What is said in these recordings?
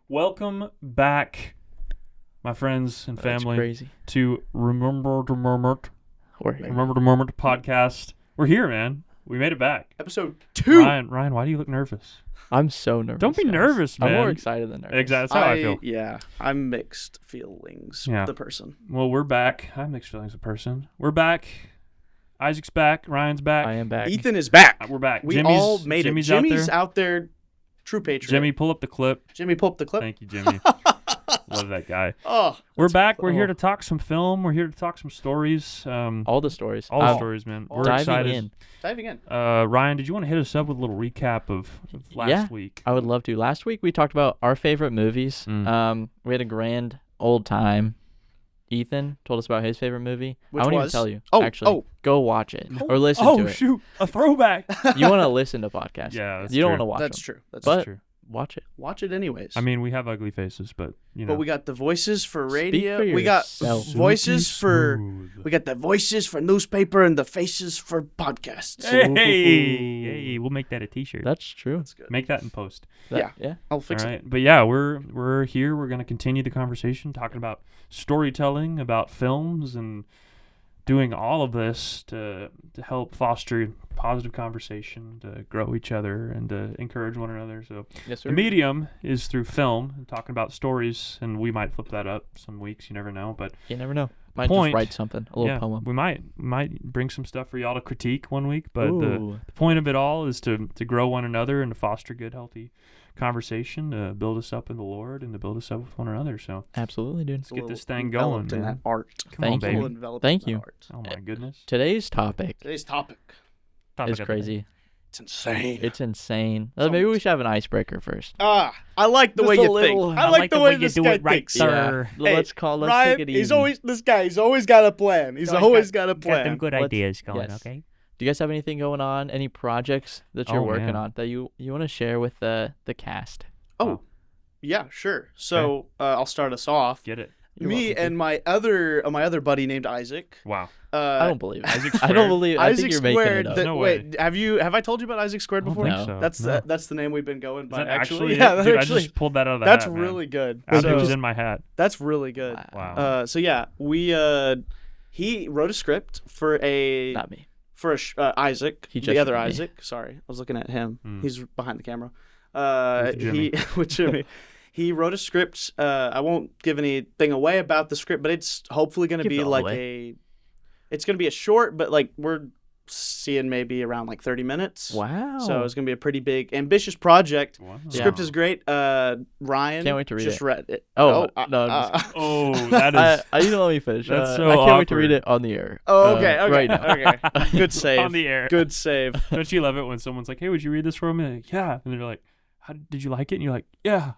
Welcome back, my friends and family, crazy. to Remember to Murmurt. We're here. Remember to Murmurt podcast. We're here, man. We made it back. Episode 2. Ryan, why do you look nervous? I'm so nervous. Don't be guys. nervous, man. I'm more excited than nervous. Exactly. That's how I feel. Yeah, I'm mixed feelings. Yeah. The person. Well, we're back. I have mixed feelings of person. We're back. Isaac's back. Ryan's back. I am back. Ethan is back. We're back. We all made Jimmy's it. Jimmy's out there. True patriot. Jimmy, pull up the clip. Jimmy, pull up the clip. Thank you, Jimmy. Love that guy. Oh, We're back. We're cool. here to talk some film. We're here to talk some stories. All the stories. All the stories, man. We're diving excited. in. diving in. Ryan, did you want to hit us up with a little recap of last week? I would love to. Last week we talked about our favorite movies. We had a grand old time. Ethan told us about his favorite movie. Which I won't even was? tell you. Oh, Actually, oh. go watch it or listen to it. Shoot, a throwback. You want to listen to podcasts. Yeah, that's you don't true. want to watch That's them. true. That's But- true. Watch it. Watch it anyways. I mean, we have ugly faces, but you know. but we got the voices for Speak radio. for We got yourself. voices for. Smooth. We got the voices for newspaper and the faces for podcasts. Hey, we'll make that a T-shirt. That's true. That's good. Make that in post. Yeah. Yeah. I'll All fix it. right, but yeah, we're here. We're gonna continue the conversation, talking about storytelling, about films, and doing all of this to help foster positive conversation, to grow each other, and to encourage one another. So Yes, sir. the medium is through film, and talking about stories, and we might flip that up some weeks. You never know, but You never know. Might point- just write something. A little yeah, poem. we might bring some stuff for y'all to critique one week. But Ooh. the point of it all is to grow one another and to foster good, healthy conversation, to build us up in the Lord and to build us up with one another. So Absolutely, dude. let's get this thing going, Enveloped in man. that art. Come on, Thank you. baby. Enveloped Thank in that you. art. Oh my goodness. Today's topic Today's topic. Topic is of the day. crazy. It's insane. It's insane. Maybe we should have an icebreaker first. I like the Just way a you little- think. I like the way this guy thinks. Yeah. Let's take Ryan, it easy. This guy. He's always got a plan. He's always got a Got them plan. good Let's- ideas going, yes. okay? Do you guys have anything going on? Any projects that you're Oh, working man. on that you want to share with the cast? Oh, yeah, sure. So I'll start us off. Get it. You're Me welcome and my other buddy named Isaac. Wow. I don't believe it. Isaac I Squared. don't believe. I Isaac think you're making Squared. it up. No way. Wait, have I told you about Isaac Squared I don't before? think No. so. That's No. that's the name we've been going Is by. that actually it? yeah, that Dude, actually. I just pulled that out of the That's hat, man. really good. After it was So- in my hat. That's really good. Wow. So yeah, we he wrote a script for Not me. Isaac, He the just other wrote me. Isaac. Sorry, I was looking at him. Hmm. He's behind the camera. With Jimmy. With Jimmy. He wrote a script. I won't give anything away about the script, but it's hopefully going to Give be it all like away. it's going to be a short, but like we're seeing maybe around like 30 minutes. Wow. So it's going to be a pretty big, ambitious project. Wow. Script is great. Ryan Can't wait to read just it. read it. Oh, no, Oh, that is you don't let me finish. That's so I can't wait to read awkward. it on the air. okay, Right now. okay. Good save. on the air. Good save. Don't you love it when someone's like, "Hey, would you read this for me?" Like, yeah, and they're like, "How did you like it?" And you're like, "Yeah."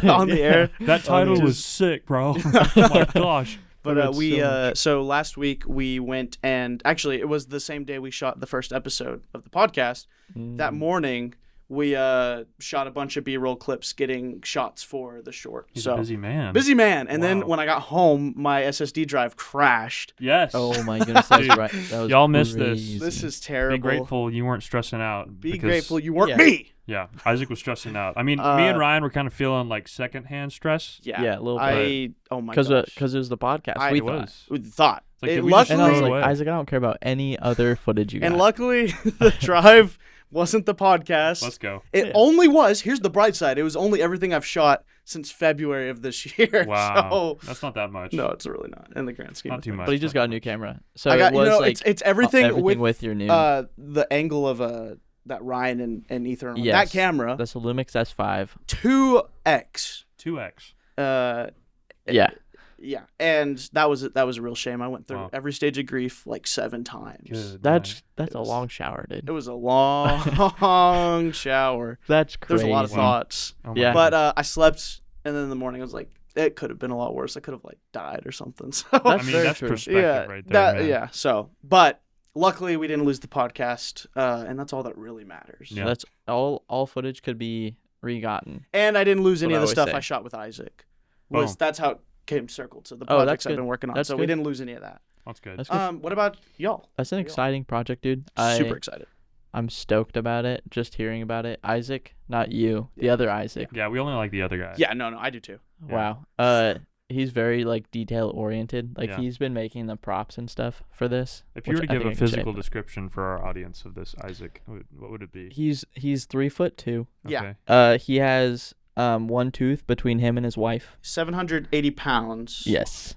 On the air. That title just- was sick, bro. Oh my gosh. But It's we so much. so last week we went and actually it was the same day we shot the first episode of the podcast. That Mm. morning we shot a bunch of B-roll clips getting shots for the short. He's so a busy man. busy man. And then Wow. when I got home, my SSD drive crashed. Yes. Oh my goodness, that's Dude, right. That was y'all missed this. crazy. This is terrible. Be grateful you weren't stressing out. Be because- grateful you weren't Yeah. me. Yeah, Isaac was stressing out. I mean, me and Ryan were kind of feeling like secondhand stress. Yeah, a little oh my because gosh. it was the podcast. I- we It thought. was. We thought. It's like, It did we just And I was throw it like, away? Isaac, I don't care about any other footage you got. And luckily the drive wasn't the podcast. Let's go. It Yeah. only was, here's the bright side, it was only everything I've shot since February of this year. Wow. So, That's not that much. no, it's really not in the grand scheme. Not of too things. much. but he just not got a too new much. camera, so I got, it was like it's everything, with your new. the angle of that Ryan and Ethan are on. Yes. That camera, That's a Lumix S5. 2x. 2x. Yeah. Yeah, and that was a real shame. I went through Wow. every stage of grief like 7 times. Good. That's It a was- long shower, dude. It was a long shower. That's There's crazy. a lot of thoughts. Oh my Yeah. But goodness. I slept, and then in the morning I was like, it could have been a lot worse. I could have like died or something. So That's I mean, very that's true. perspective right there. man. yeah. So, but luckily we didn't lose the podcast, and that's all that really matters. Yeah. That's all footage could be re-gotten. And I didn't lose any What of I the stuff always say. I shot with Isaac. Boom. That's how it came circled to the Oh, projects that's I've good. been working on. That's so we good. didn't lose any of that. That's good. That's good. What about y'all? That's an Yeah. exciting project, dude. Super excited. I'm stoked about it. Just hearing about it. Isaac, not you, the other Isaac. Yeah, we only like the other guy. Yeah, no, I do too. Yeah. Wow. He's very like detail oriented. Like Yeah. he's been making the props and stuff for this. If you were to which I give think a I can say, physical but description for our audience of this Isaac, what would it be? he's 3'2". Yeah. Okay. He has one tooth between him and his wife. 780 pounds. Yes.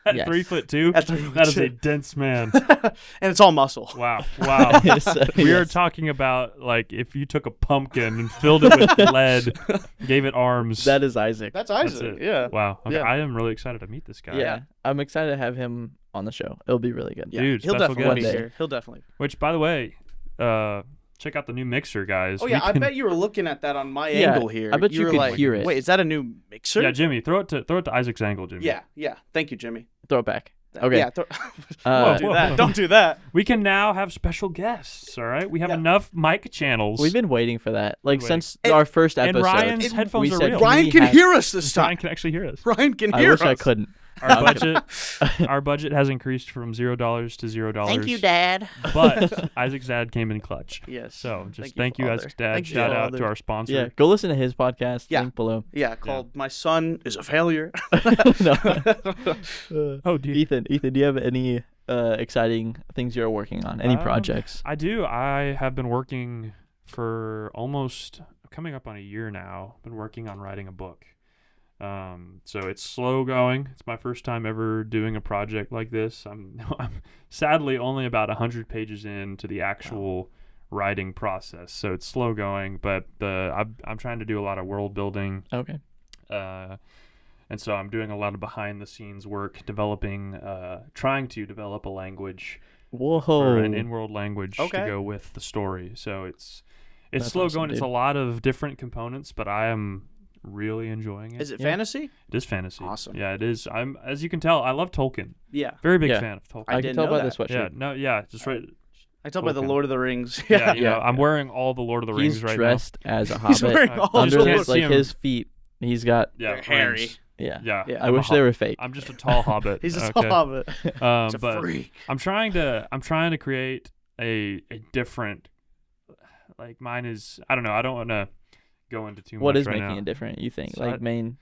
At Yes. 3'2", At 3'2". that is a dense man. And it's all muscle. Wow. Wow. So, We are yes. talking about like if you took a pumpkin and filled it with lead, gave it arms. That is Isaac. That's That's Isaac. it. Yeah. Wow. Okay. Yeah. I am really excited to meet this guy. Yeah. I'm excited to have him on the show. It'll be really good. Yeah. Dude, He'll special definitely be guest. here. He'll definitely. Which, by the way, check out the new mixer, guys. Oh yeah, We I can- bet you were looking at that on my Yeah, angle here. I bet you were could like, hear it. Wait, is that a new mixer? Yeah, Jimmy, throw it to Isaac's angle, Jimmy. Yeah. Thank you, Jimmy. Throw it back. Okay. Yeah. Uh, Don't do that. Don't do that. We can now have special guests. All right, we have Yeah. enough mic channels. We've been waiting for that. Like Waiting. since And- our first and episode. Ryan's headphones we are said, real. "Can Ryan we can have-" hear us this Ryan time. can actually hear us. Ryan can I hear wish us. I couldn't. Our budget, our budget has increased from $0 to $0. Dad. But Isaac's dad came in clutch. Yes. So just Thank thank you, Father. Isaac's dad. Thank you, Shout out Father. to our sponsor. Yeah. Go listen to his podcast. Yeah. Link below. Yeah, called My Son is a Failure. No. Oh, dude. Ethan, do you have any exciting things you're working on? Any Um, projects? I do. I have been working for almost coming up on a year now. Been working on writing a book. So it's slow going. It's my first time ever doing a project like this. I'm sadly only about 100 pages into the actual writing process, so it's slow going. But I'm trying to do a lot of world building. Okay. And so I'm doing a lot of behind the scenes work, trying to develop a language, Whoa. or an in-world language Okay. to go with the story. So it's That's slow awesome, going. It's dude. a lot of different components, but I am really enjoying it. Is it Yeah. fantasy? It is fantasy. Awesome. Yeah, it is. As you can tell, I love Tolkien. Yeah. Very big Yeah. fan of Tolkien. I I can didn't tell know by that. the sweatshirt. Yeah, just right. I tell by the Tolkien. Lord of the Rings. Yeah, Yeah. I'm wearing all the Lord of the Rings He's right dressed as a He's hobbit. wearing now. all I just Under can't his, see like him. his feet, he's got. Yeah, They're hairy. rings. Yeah. Yeah. Yeah. I wish they were fake. I'm just a tall hobbit. He's a okay. hobbit. He's a But freak. I'm trying to create a different, like mine is. I don't know. I don't want to go into too much. What is right making now. it different? You think So like main?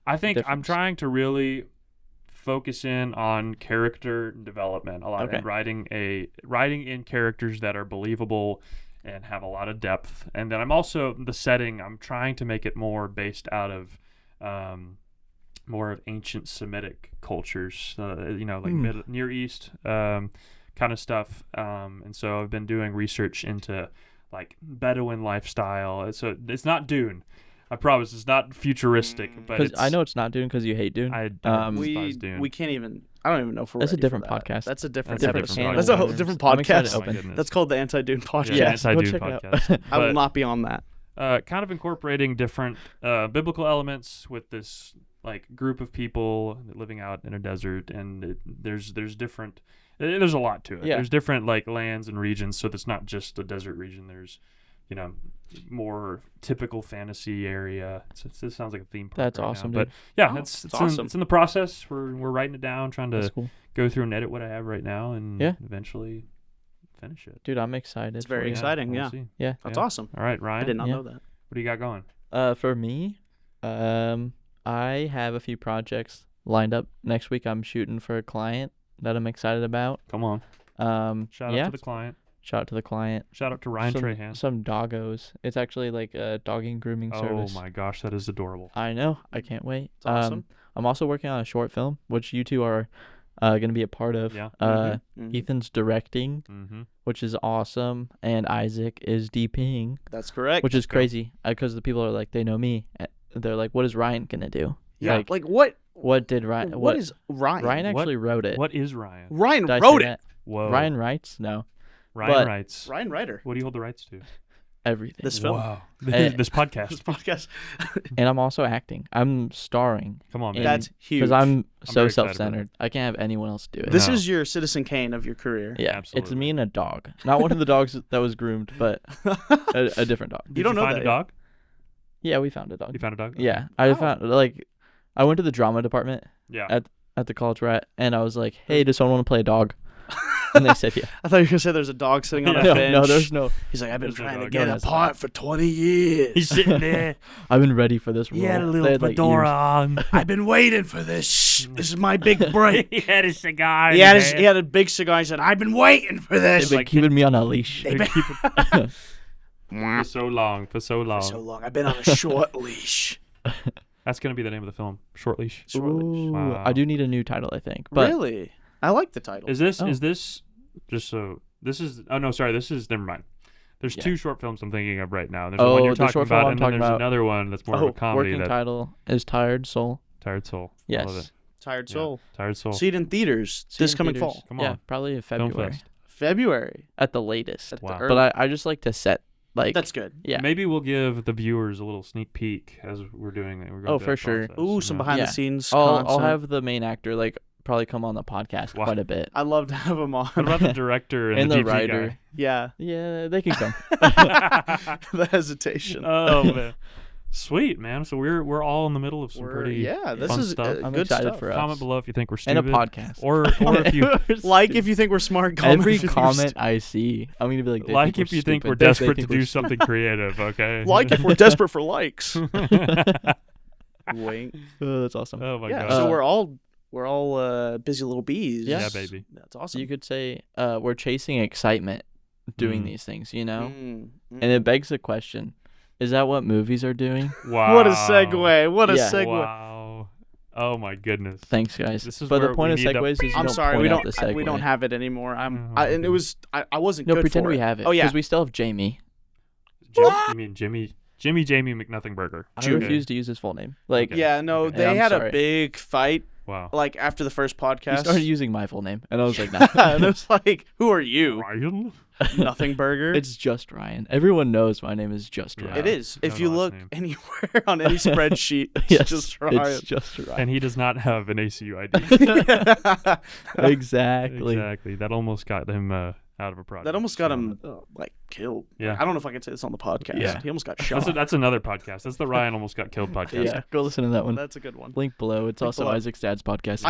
I think I'm difference? trying to really focus in on character development a lot Okay. and writing in characters that are believable and have a lot of depth. And then I'm also the setting. I'm trying to make it more based out of more of ancient Semitic cultures. Like Near East kind of stuff. And so I've been doing research into like Bedouin lifestyle. So it's not Dune. I promise it's not futuristic, but Because it's, I know it's not Dune because you hate Dune. I don't despise We Dune. we can't even. I don't even know if we're That's a ready different for that. podcast. That's a different. That's a episode. different That's a whole podcast. different I'm excited podcast. to open. goodness. That's called the Anti-Dune podcast. Yeah, Yes, go anti-Dune check it out. podcast. I will But, not be on that. kind of incorporating different biblical elements with this like group of people living out in a desert, and there's different. There's a lot to it. Yeah. There's different like lands and regions, so it's not just a desert region. There's, more typical fantasy area. This sounds like a theme park. That's right now. awesome, But dude. yeah, Oh, it's awesome. it's in the process. We're writing it down, trying to That's cool. go through and edit what I have right now, and Yeah. eventually finish it. Dude, I'm excited. It's very for you. exciting. we'll Yeah, see. Yeah. that's Yeah. awesome. All right, I Ryan. did not Yeah. know that. What do you got going? For me, I have a few projects lined up. Next week, I'm shooting for a client that I'm excited about. Come on. Shout yeah. out to the client. Shout out to the client. Shout out to Ryan some, Trahan. Some doggos. It's actually like a dogging grooming service. Oh my gosh, that is adorable. I know. I can't wait. It's awesome. I'm also working on a short film, which you two are going to be a part of. Yeah. Mhm. Ethan's directing, Mm-hmm. which is awesome, and Isaac is DPing, That's correct. which is go. crazy because the people are like, they know me. They're like, what is Ryan gonna do? Yeah. like what? What did Ryan? What is Ryan? Ryan What- actually wrote it? What is Ryan? Ryan Did I say wrote it. that? Whoa. Ryan writes? No, Ryan but- writes. Ryan Ryder. What do you hold the rights to? everything. This film. Wow. Eh. This This podcast. podcast. And I'm also acting. I'm starring Come on, man. And- That's huge. because I'm so very excited about self-centered. I can't have anyone else do it. This No. is your Citizen Kane of your career. Yeah, Absolutely. it's me and a dog. Not one of the dogs that was groomed, but a different dog. Did you don't know find that a yet. dog? Yeah, we found a dog. You found a dog? Yeah, I Oh. found like I went to the drama department Yeah. at the college we're at, and I was like, "Hey, does someone want to play a dog?" And they said, yeah. I thought you were gonna say there's a dog sitting on a No, bench. no, there's no. He's like, I've been There's no trying to dog. get No, a that's not. pot for 20 years. He's sitting there. I've been ready for this role. He had a They little had, like, fedora ears. on. I've been waiting for this. This is my big break. He had a cigar. he had a big cigar. He said, I've been waiting for They've this. been like- keeping me on a leash. They keep it for so long. For so long. I've been on a short leash. That's gonna be the name of the film. Short Leash. Short leash. Ooh, Wow. I do need a new title, I think. But Really? I like the title. Is this Oh. just so? This is. Oh no, sorry. This is. Never mind. There's Yeah. 2 short films I'm thinking of right now. There's the one you're the talking short film about, I'm and then talking there's about. another one that's more of a comedy. working That title is Tired Soul. Tired Soul. I Yes. love it. Tired Yeah. Soul. Tired Soul. See it in theaters See this in coming theaters. fall. Come Yeah, on. probably in Film February Fest. February. at the latest. At the Wow. early- But I just like to set like That's good. yeah. Maybe we'll give the viewers a little sneak peek as we're doing it. We're going Oh, through for that sure. process, Ooh, you some know? behind Yeah. the scenes I'll content. have the main actor like probably come on the podcast Wow. quite a bit. I'd love to have him on. What about the director and, And the, the DP writer. Yeah. Yeah, they can come. guy? The hesitation. Oh man, sweet man. So we're all in the middle of some pretty this fun is stuff. I'm good excited stuff. for us. Comment below if you think we're And stupid, a podcast. or if you Like if you think we're smart. Comment Every if you think we're comment I see, I'm gonna be like, they like think if you think stupid. we're They desperate to think do we're something creative. Okay. like if we're desperate for likes. Wink. Oh, that's awesome. Oh my Yeah. god. So we're all busy little bees. Yeah. Yeah, baby. That's awesome. You could say we're chasing excitement doing Mm. these things, you know? Mm, And it begs the question, is that what movies are doing? Wow. What a segue! What a Yeah. segue! Wow. Oh my goodness. Thanks, guys. This is But where the point we of need to- segues is you I'm don't sorry, point we out don't. the segue. We don't have it anymore. Oh, and it was. I wasn't No, good pretend for we it. have it. Oh yeah. Because we still have Jamie. You mean Jamie McNothingburger? I Okay. refuse to use his full name. Like, Okay. Yeah. No, Okay. they I'm had sorry. a big fight Wow. like after the first he podcast. started using my full name, and I was like, nah. and it was like, who are you? Ryan? Nothing burger. It's just Ryan. Everyone knows my name is just Yeah. Ryan. It is. No If you last look name. anywhere on any spreadsheet, it's Yes, just Ryan. it's just Ryan. And he does not have an ACU ID. Exactly. Exactly. That almost got him out of a project. That almost got so- him like killed. Yeah. I don't know if I can say this on the podcast. Yeah. He almost got shot. That's another podcast. That's the Ryan almost got killed podcast. Yeah, go listen to that one. That's a good one. Link below. It's Link also below. Isaac's dad's podcast.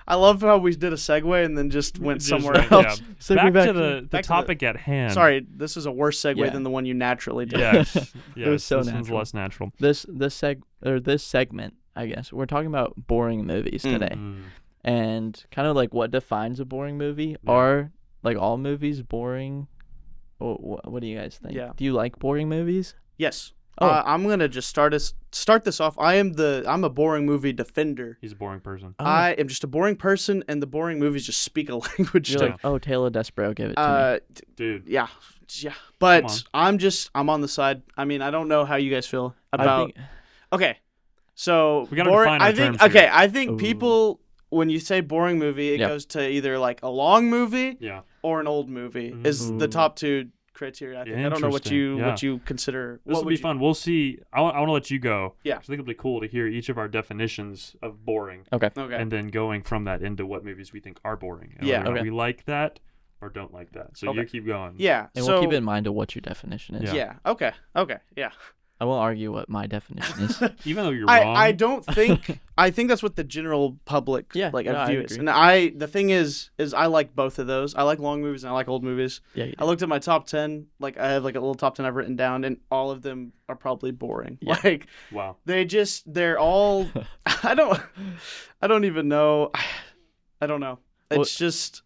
I love how we did a segue and then just went Just somewhere went- else. yeah. Segue Back to the back to the- topic at hand. Sorry, this is a worse segue Yeah. than the one you naturally did. Yes. yes. was so this one's natural. less natural. This segment, I guess we're talking about boring movies today, Mm. and kind of like what defines a boring movie. Yeah. Are like all movies boring? What do you guys think? Yeah. Do you like boring movies? Yes. Oh. I'm gonna just start this off. I'm a boring movie defender. He's a boring person. Oh. I am just a boring person, and the boring movies just speak a language You're to like, oh, Tale of Despereaux, give it to me. Dude. yeah. Come But I'm on the side. I mean, I don't know how you guys feel I about. think, Okay, so We gotta boring. define our I think. terms here. Okay, I think Ooh. people when you say boring movie, it Yep. goes to either like a long movie Yeah. or an old movie. Is the Ooh. top two criteria? I think. I don't know what Interesting, what you consider. This what will would be you- fun. We'll see. I want to let you go. Yeah. 'Cause I think it'll be cool to hear each of our definitions of boring, okay. Okay. and then going from that into what movies we think are boring. And Yeah. whether or not Okay. we like that or don't like that. So Okay. you keep going. yeah. And so we'll keep in mind of what your definition is. Yeah. yeah. Okay. Okay. Yeah. I won't argue what my definition is. Even though you're wrong. I don't think I think that's what the general public Yeah, like no, I view is. agree. And the thing is I like both of those. I like long movies and I like old movies. Yeah. You I looked at my top 10, like I have like a little top 10 I've written down, and all of them are probably boring. Yeah. Like Wow. they're all I don't even know. I don't know. It's Well- just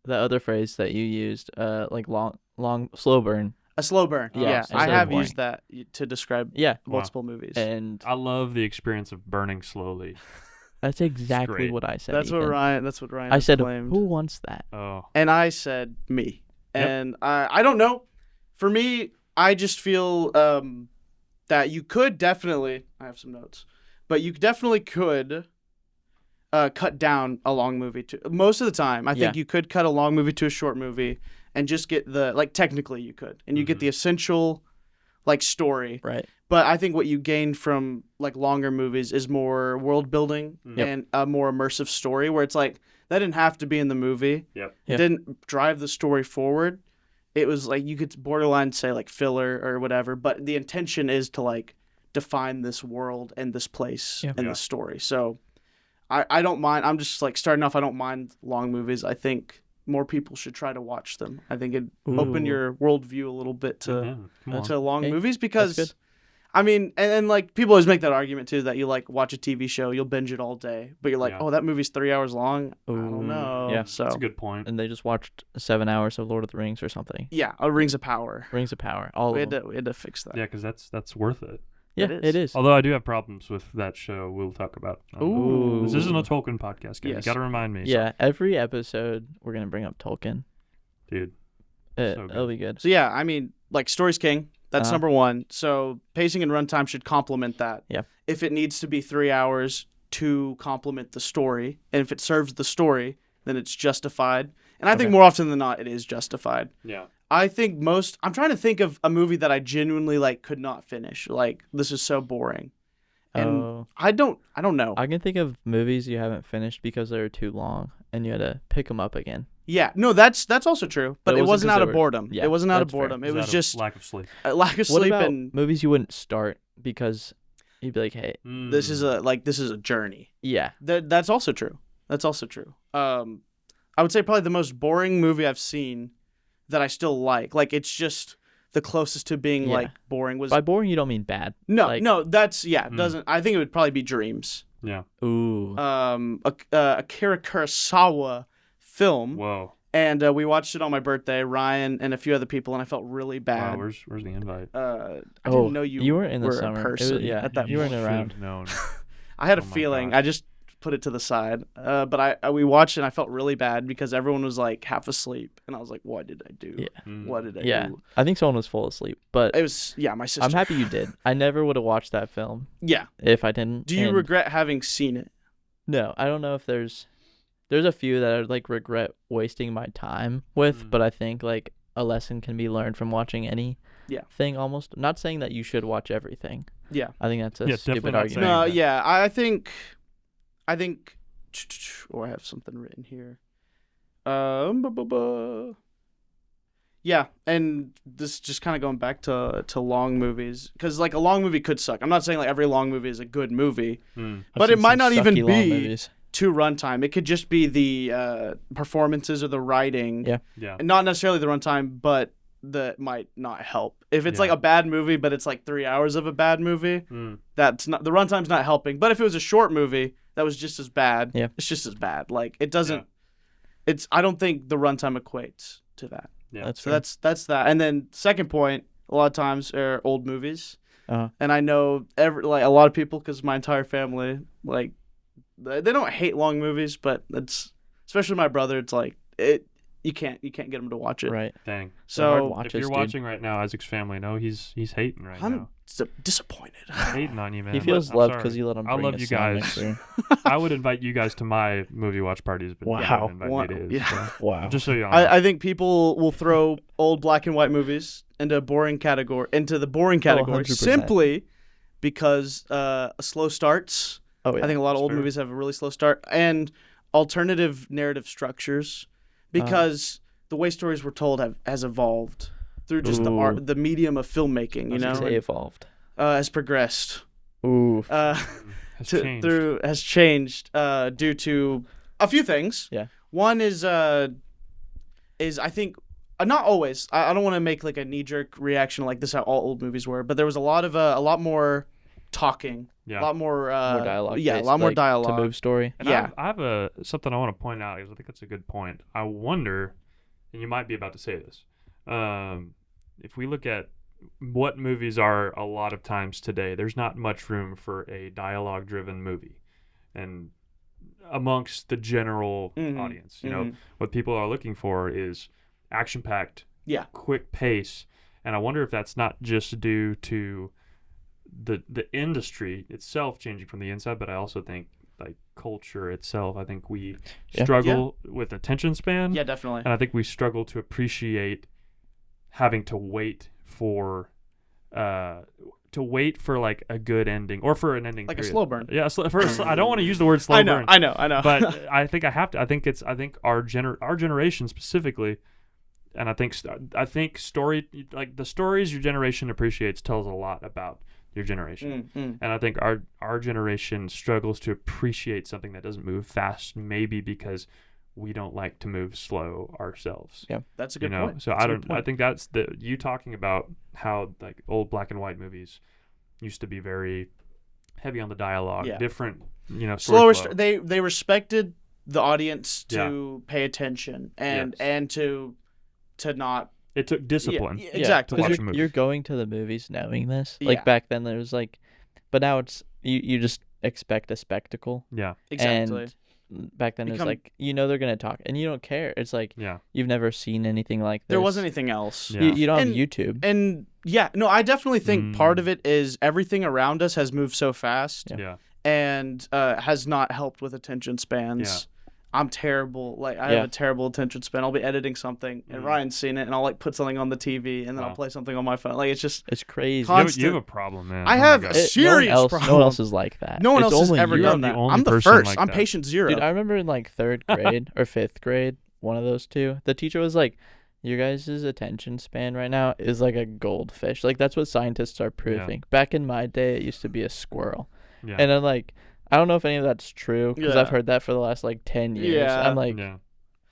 the other phrase that you used, like long slow burn. a slow burn. Oh, Yeah, so I it's have boring. used that to describe Yeah. multiple movies. And I love the experience of burning slowly. that's exactly great. what I said. That's what Ethan. Ryan I has said, claimed. who wants that? Oh. And I said me. Yep. And I don't know. For me, I just feel that you could definitely. I have some notes, but you definitely could cut down a long movie to most of the time. I think Yeah. you could cut a long movie to a short movie and just get the technically you could, and you get Mhm. the essential story. Right. But I think what you gain from longer movies is more world building Yep. and a more immersive story where it's like that didn't have to be in the movie. Yep. Yeah. It didn't drive the story forward. It was like you could borderline say filler or whatever, but the intention is to define this world and this place Yeah. and Yeah. the story. So I don't mind. I'm just like starting off. I don't mind long movies. I think more people should try to watch them. I think it open Ooh. your worldview a little bit to Yeah, come on. to long Hey, movies good. because I mean, and like people always make that argument too that you like watch a TV show, you'll binge it all day, but you're like, Yeah. oh, that movie's 3 hours long. I Ooh, don't know. yeah. So That's a good point. And they just watched 7 hours of Lord of the Rings or something. yeah, Rings of Power. Rings of Power. All of them. We had to fix that. Yeah, because that's worth it. Yeah, it is. it is. Although I do have problems with that show. We'll talk about. Ooh. This isn't a Tolkien podcast, guys. Yes. You got to remind me. Yeah, every episode we're gonna bring up Tolkien. dude. So good. It'll be good. So yeah, I mean, like story's king. That's Uh-huh. number one. So pacing and runtime should complement that. Yeah. If it needs to be 3 hours to complement the story, and if it serves the story, then it's justified. And I think Okay. more often than not, it is justified. Yeah. I think I'm trying to think of a movie that I genuinely like could not finish. Like this is so boring. And Oh, I don't know. I can think of movies you haven't finished because they were too long and you had to pick them up again. Yeah, no, that's also true. But But it it wasn't wasn't 'cause out they of were- boredom. yeah, It wasn't out of that's fair. boredom. It Is was that a just lack of sleep. a lack of What sleep about and movies you wouldn't start because you'd be like, hey, this is a journey. yeah, That's also true. That's also true. I would say probably the most boring movie I've seen that I still like. Like it's just the closest to being Yeah. like boring was by boring you don't mean bad. no, like- no. That's Mm. doesn't. I think it would probably be Dreams. Yeah. Ooh, Akira Kurosawa film, Whoa. and we watched it on my birthday. Ryan and a few other people, and I felt really bad. Wow. Where's the invite? I Oh, didn't know you weren't in the were summer. a It was- person yeah, at that you weren't point. around. Should've known. I had a Oh my feeling. gosh. I just put it to the side. But we watched it and I felt really bad because everyone was like half asleep. And I was like, what did I do? Yeah. Mm. What did I yeah. do? I think someone was full asleep, but It was, yeah, my sister. I'm happy you did. I never would have watched that film Yeah. if I didn't. Do you and- regret having seen it? No, I don't know if there's a few that I like regret wasting my time with, Mm. but I think like a lesson can be learned from watching any thing almost. Not saying that you should watch everything. Yeah. I think that's a Yeah, stupid definitely not argument. saying No, that. yeah. I think, oh, I have something written here. Yeah, and this just kind of going back to long movies because like a long movie could suck. I'm not saying like every long movie is a good movie. Mm. I've But seen it might some not even sucky long be- movies. To runtime, it could just be the performances or the writing, Yeah. Yeah. and not necessarily the runtime, but that might not help. If it's Yeah. like a bad movie, but it's like 3 hours of a bad movie, Mm. that's not the runtime's not helping. But if it was a short movie that was just as bad, Yeah. it's just as bad. Like it doesn't. Yeah. It's I don't think the runtime equates to that. Yeah. That's So fair. that's that. And then second point, a lot of times are old movies, Uh-huh. and I know like a lot of people because my entire family like they don't hate long movies, but it's especially my brother. It's like it you can't get him to watch it. Right. Dang. They're hard So watches, If you're dude. watching right now, Isaac's family, no, he's hating right I'm now. disappointed. He's hating on you, man. He but feels I'm loved sorry. because you let him I bring love a you sound guys. mixer. I would invite you guys to my movie watch parties, but you Wow. wouldn't invite Wow. me to his. Yeah. So. Wow. Just so you know. I think people will throw old black and white movies into the boring category 100%. simply because slow starts. Oh yeah. I think a lot of That's old fair. movies have a really slow start and alternative narrative structures because the way stories were told has evolved through just the Ooh. art, the medium of filmmaking. You I was know, gonna Say evolved. has progressed. Ooh. Has changed. Has changed due to a few things. Yeah. One is I think not always. I don't want to make like a knee jerk reaction like this how all old movies were, but there was a lot more talking, Yeah. a lot more More dialogue. Yeah, a based, lot more like, dialogue. to move story. And Yeah. I have something I want to point out because I think that's a good point. I wonder, and you might be about to say this, if we look at what movies are a lot of times today, there's not much room for a dialogue-driven movie, and amongst the general Mhm, audience, you know, mhm. what people are looking for is action-packed, Yeah. quick pace, and I wonder if that's not just due to the industry itself changing from the inside, but I also think like culture itself. I think we Yeah. struggle with attention span, Yeah, definitely. and I think we struggle to appreciate having to wait for like a good ending or for an ending Like a period. slow burn. Yeah, I don't want to use the word slow I know, burn. I know. But I think I have to. I think our generation specifically, and I think story, like the stories your generation appreciates tells a lot about your generation. Mm. And I think our generation struggles to appreciate something that doesn't move fast, maybe because we don't like to move slow ourselves. Yeah. That's a good point. So That's I a good don't. I point. think that's you talking about how like old black and white movies used to be very heavy on the dialogue, Yeah. different, story Slower. flow. They respected the audience to pay attention and to not. It took discipline. Yeah, exactly. to watch Because a movie. you're going to the movies knowing this. Yeah. Like back then, there was like, but now it's you just expect a spectacle. Yeah. Exactly. And back then, it's Become- like they're gonna talk, and you don't care. It's like Yeah. you've never seen anything like this. There wasn't anything else. Yeah. You don't have And- YouTube. And yeah, no, I definitely think part Mm. of it is everything around us has moved so fast Yeah. Yeah. and has not helped with attention spans. I'm terrible. Like I Yeah. have a terrible attention span. I'll be editing something and Mm. Ryan's seen it, and I'll like put something on the TV, and then I'll Wow. play something on my phone. Like it's just It's crazy. Con- You have a problem, man. I Oh my have God. a serious no one problem. else is like that. no one It's else has only ever you. done the that. only I'm the person first. like I'm that. patient zero. Dude, I remember in like 3rd grade or 5th grade, one of those two, the teacher was like, your guys' attention span right now is like a goldfish. Like, that's what scientists are proving. Back in my day, it used to be a squirrel. Yeah. And I'm like, I don't know if any of that's true because Yeah. I've heard that for the last like 10 years. Yeah. I'm like, yeah.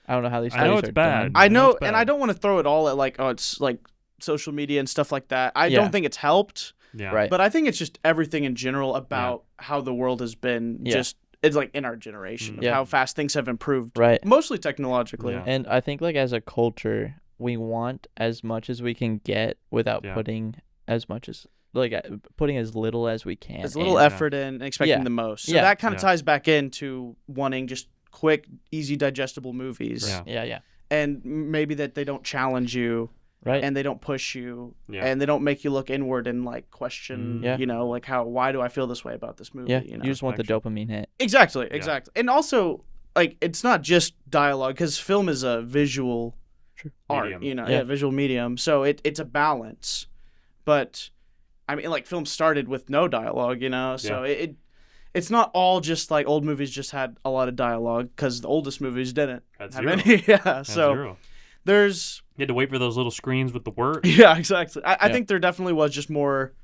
I don't know how these I studies know it's are bad. done. I know, it's and bad. I don't want to throw it all at like, oh, it's like social media and stuff like that. I Yeah. don't think it's helped, Yeah. Right. but I think it's just everything in general about how the world has been Yeah. just, it's like in our generation of Yeah. how fast things have improved, Right. mostly technologically. Yeah. And I think like as a culture, we want as much as we can get without Yeah. putting as much as like putting as little as we can. There's a little in. effort in and expecting Yeah. the most. So Yeah. that kind of Yeah. ties back into wanting just quick, easy, digestible movies. Yeah. Yeah, yeah. And maybe that they don't challenge you Right. and they don't push you Yeah. and they don't make you look inward and like question, Yeah. like why do I feel this way about this movie? yeah. You know? You just want the Action. dopamine hit. Exactly. And also, like, it's not just dialogue because film is a visual art, Medium. Yeah. visual medium. So it's a balance. But I mean, like, film started with no dialogue, so it's not all just like old movies just had a lot of dialogue because the oldest movies didn't Had have zero. any. Yeah. Had So zero. there's, You had to wait for those little screens with the word. yeah, exactly. I Yeah. think there definitely was just more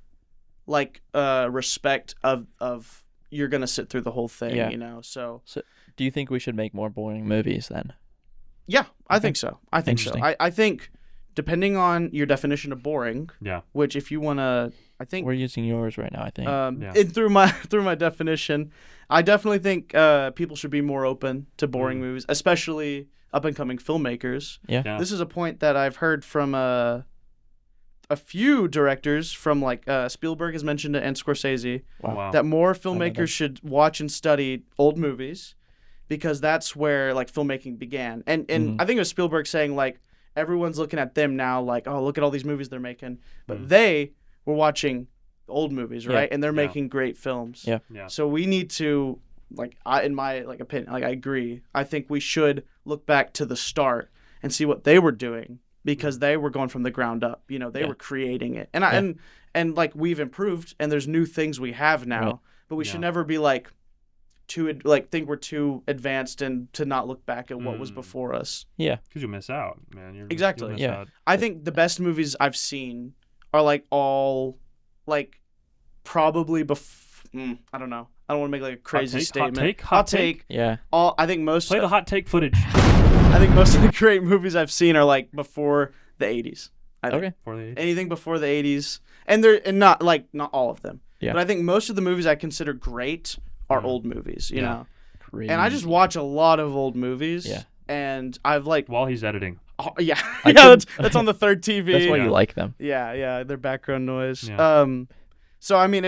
like respect of you're going to sit through the whole thing, Yeah. So. Do you think we should make more boring movies then? Yeah, I Okay. think so. I think so. Interesting. I think depending on your definition of boring, Yeah. which if you want to, I think We're using yours right now, I think. Yeah. and through my definition, I definitely think people should be more open to boring movies, especially up and coming filmmakers. Yeah. This is a point that I've heard from a few directors, from like Spielberg has mentioned it and Scorsese, Wow. that more know that. filmmakers should watch and study old movies because that's where like filmmaking began. And Mhm. I think it was Spielberg saying like everyone's looking at them now like, oh, look at all these movies they're making, but Mhm. they were watching old movies, Yeah. right? And they're Yeah. making great films. Yeah. Yeah. So we need to in my like opinion, like I agree. I think we should look back to the start and see what they were doing because they were going from the ground up. They Yeah. were creating it. And Yeah. and like we've improved and there's new things we have now, Right. but we Yeah. should never be like think we're too advanced and to not look back at what was before us. yeah. Because you miss out, man. Exactly. You'll miss Yeah. out. I think the best movies I've seen are like all like probably I don't know. I don't want to make like a crazy take, statement. hot take. Yeah. All I think most Play the hot take footage I think most of the great movies I've seen are like before the 80s. I think. Okay. for the Anything before the 80s, and not all of them. Yeah. But I think most of the movies I consider great are Mhm. old movies. You Yeah. know. Crazy. And I just watch a lot of old movies. Yeah. And I've like, while he's editing. oh, yeah, I yeah, couldn't- that's on the third TV. That's why Yeah. you like them. Yeah, their background noise. Yeah. So I mean,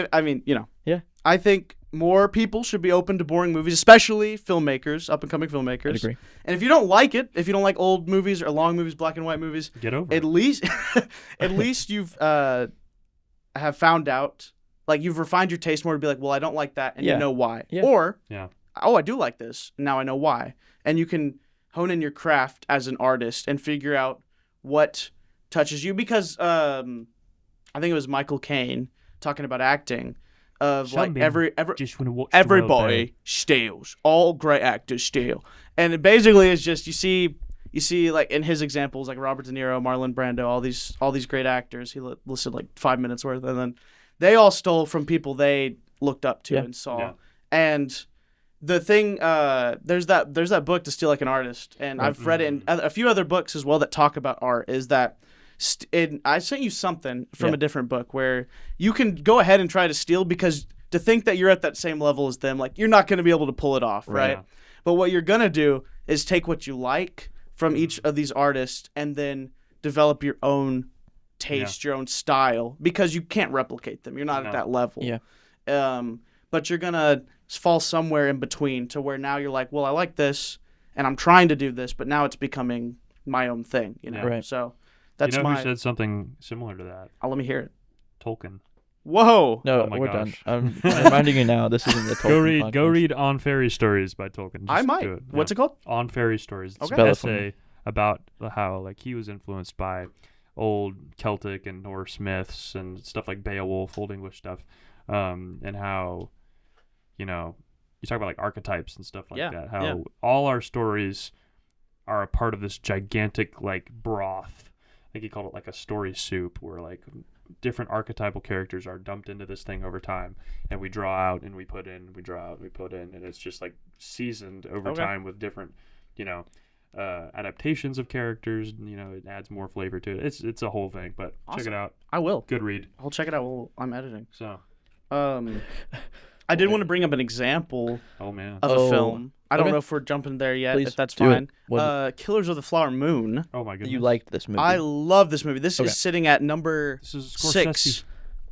Yeah. I think more people should be open to boring movies, especially filmmakers, up and coming filmmakers. I'd agree. And if you don't like it, if you don't like old movies or long movies, black and white movies, Get over at it. least, at least you've have found out, like you've refined your taste more to be like, well, I don't like that, and Yeah. you know why. Yeah. Or, Yeah. oh, I do like this, and now I know why. And you can hone in your craft as an artist and figure out what touches you. Because I think it was Michael Caine talking about acting, of Some like men every Just want to watch the world everybody burn. steals. All great actors steal. And it basically is just you see like in his examples like Robert De Niro, Marlon Brando, all these great actors. He listed like 5 minutes worth, and then they all stole from people they looked up to Yeah. and saw. Yeah. And the thing, there's that book, To Steal Like an Artist, and I've read it in a few other books as well that talk about art. Is that I sent you something from a different book where you can go ahead and try to steal, because to think that you're at that same level as them, like, you're not going to be able to pull it off, right? Yeah. But what you're going to do is take what you like from each of these artists and then develop your own taste, your own style, because you can't replicate them. You're not at that level. Yeah. But you're going to fall somewhere in between to where now you're like, well, I like this and I'm trying to do this, but now it's becoming my own thing, you know? Right. So that's you know my... who said something similar to that? Let me hear it. Tolkien. Whoa. No, Oh my we're gosh. done. I'm reminding you now. This isn't the Tolkien Go podcast. read On Fairy Stories by Tolkien. I Just might. do it. What's it called? On Fairy Stories. It's Okay. an Spell it for me. essay about how like he was influenced by old Celtic and Norse myths and stuff like Beowulf, Old English stuff, and how, you know, you talk about like archetypes and stuff like that. How all our stories are a part of this gigantic like broth. I think he called it like a story soup, where like different archetypal characters are dumped into this thing over time, and we draw out and we put in, we draw out and we put in, and it's just like seasoned over time with different, you know, adaptations of characters. You know, it adds more flavor to it. It's a whole thing, but check it out. I will. Good read. I'll check it out while I'm editing. So, I did want to bring up an example oh man, of a film. I don't Okay. know if we're jumping there yet. Please if that's do it. fine. What- Killers of the Flower Moon. oh my goodness, You liked this movie. I love this movie. This Okay. is sitting at number This is 6 Scorsese.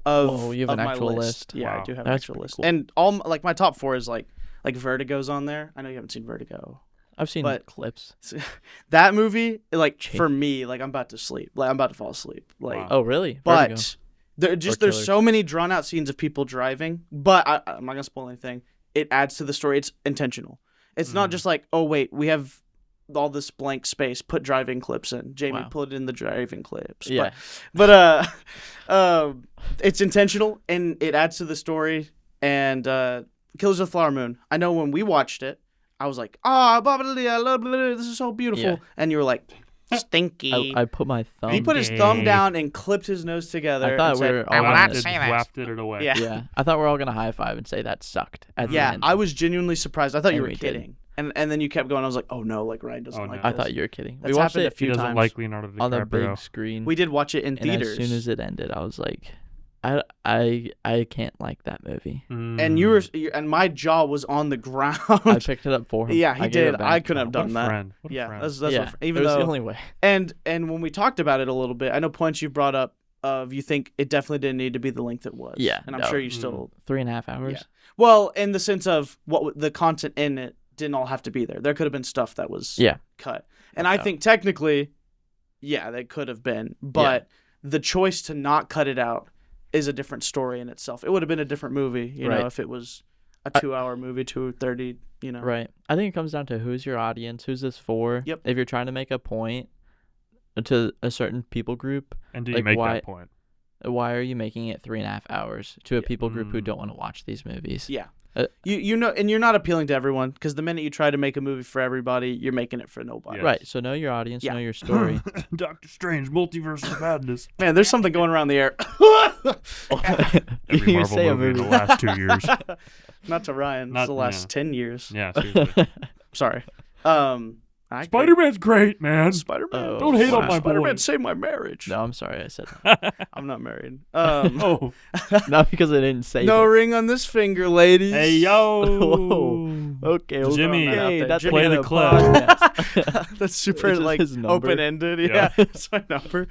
of, Whoa, you have of an my actual list. list? Yeah, I Wow. do have an That's actual pretty list. cool. And all like my top 4 is like Vertigo's on there. I know you haven't seen Vertigo. I've seen but- clips. That movie, like Change. for me, like I'm about to sleep. Like I'm about to fall asleep. Like Wow. Oh, really? Vertigo. but there's Killers. so many drawn out scenes of people driving, but I'm not gonna spoil anything. It adds to the story. It's intentional. It's not just like, oh wait, we have all this blank space. Put driving clips in. Jamie, Wow. put in the driving clips. Yeah. But it's intentional and it adds to the story. And Killers of the Flower Moon. I know when we watched it, I was like, ah, blah, blah, blah, blah, blah, this is so beautiful. Yeah. And you were like, stinky. I put my thumb. He put his thumb down and clipped his nose together. I thought and we said, were I all will gonna- not Wafted, say that. wafted it away. Yeah. Yeah. I thought we were all gonna high five and say that sucked. At the Yeah, end. I was genuinely surprised. I thought you And were we did. kidding. And then you kept going. I was like, oh no, like Ryan doesn't Oh, like no. I this. thought you were kidding. That's we watched happened a it He few doesn't times. like Leonardo on the DiCaprio. big screen. We did watch it in and theaters. as soon as it ended, I was like, I can't like that movie. And you were, and my jaw was on the ground. I picked it up for him. Yeah, I he gave did. it back I to couldn't him. have done What a that. friend. What a Yeah, friend. that's Yeah, what, even it was though the only way. and when we talked about it a little bit, I know points you brought up of you think it definitely didn't need to be the length it was. Yeah, and I'm no. sure you still 3.5 hours. Yeah. Well, in the sense of the content in it didn't all have to be there. There could have been stuff that was Yeah. cut. And I think technically, yeah, they could have been. But the choice to not cut it out is a different story in itself. It would have been a different movie, you know, Right. if it was a 2-hour movie, 2:30, you know. Right. I think it comes down to who's your audience, who's this for. Yep. If you're trying to make a point to a certain people group, And do you like, make why- that point? why are you making it 3.5 hours to a people group who Mm. don't want to watch these movies? Yeah. Uh, You know, and you're not appealing to everyone because the minute you try to make a movie for everybody, you're making it for nobody. Yeah. Right. So know your audience, Yeah. know your story. Doctor Strange, Multiverse of Madness. Man, there's something going around the air. Every You Marvel say a movie in the last 2 years. Not to Ryan. It's Not- the last yeah. 10 years. Yeah, seriously. Sorry. I agree. Spider-Man's great, man. Spider-Man. Oh, Don't hate on wow. my Spider-Man boy. saved my marriage. No, I'm sorry I said that. I'm not married. Oh, Not because I didn't say No it. ring on this finger, ladies. hey yo. Whoa. Okay, we'll Jimmy, throw that out there. that's play Jimmy the the clip. podcast. That's super Which is like his number. open-ended. Yeah. Yeah, it's my number.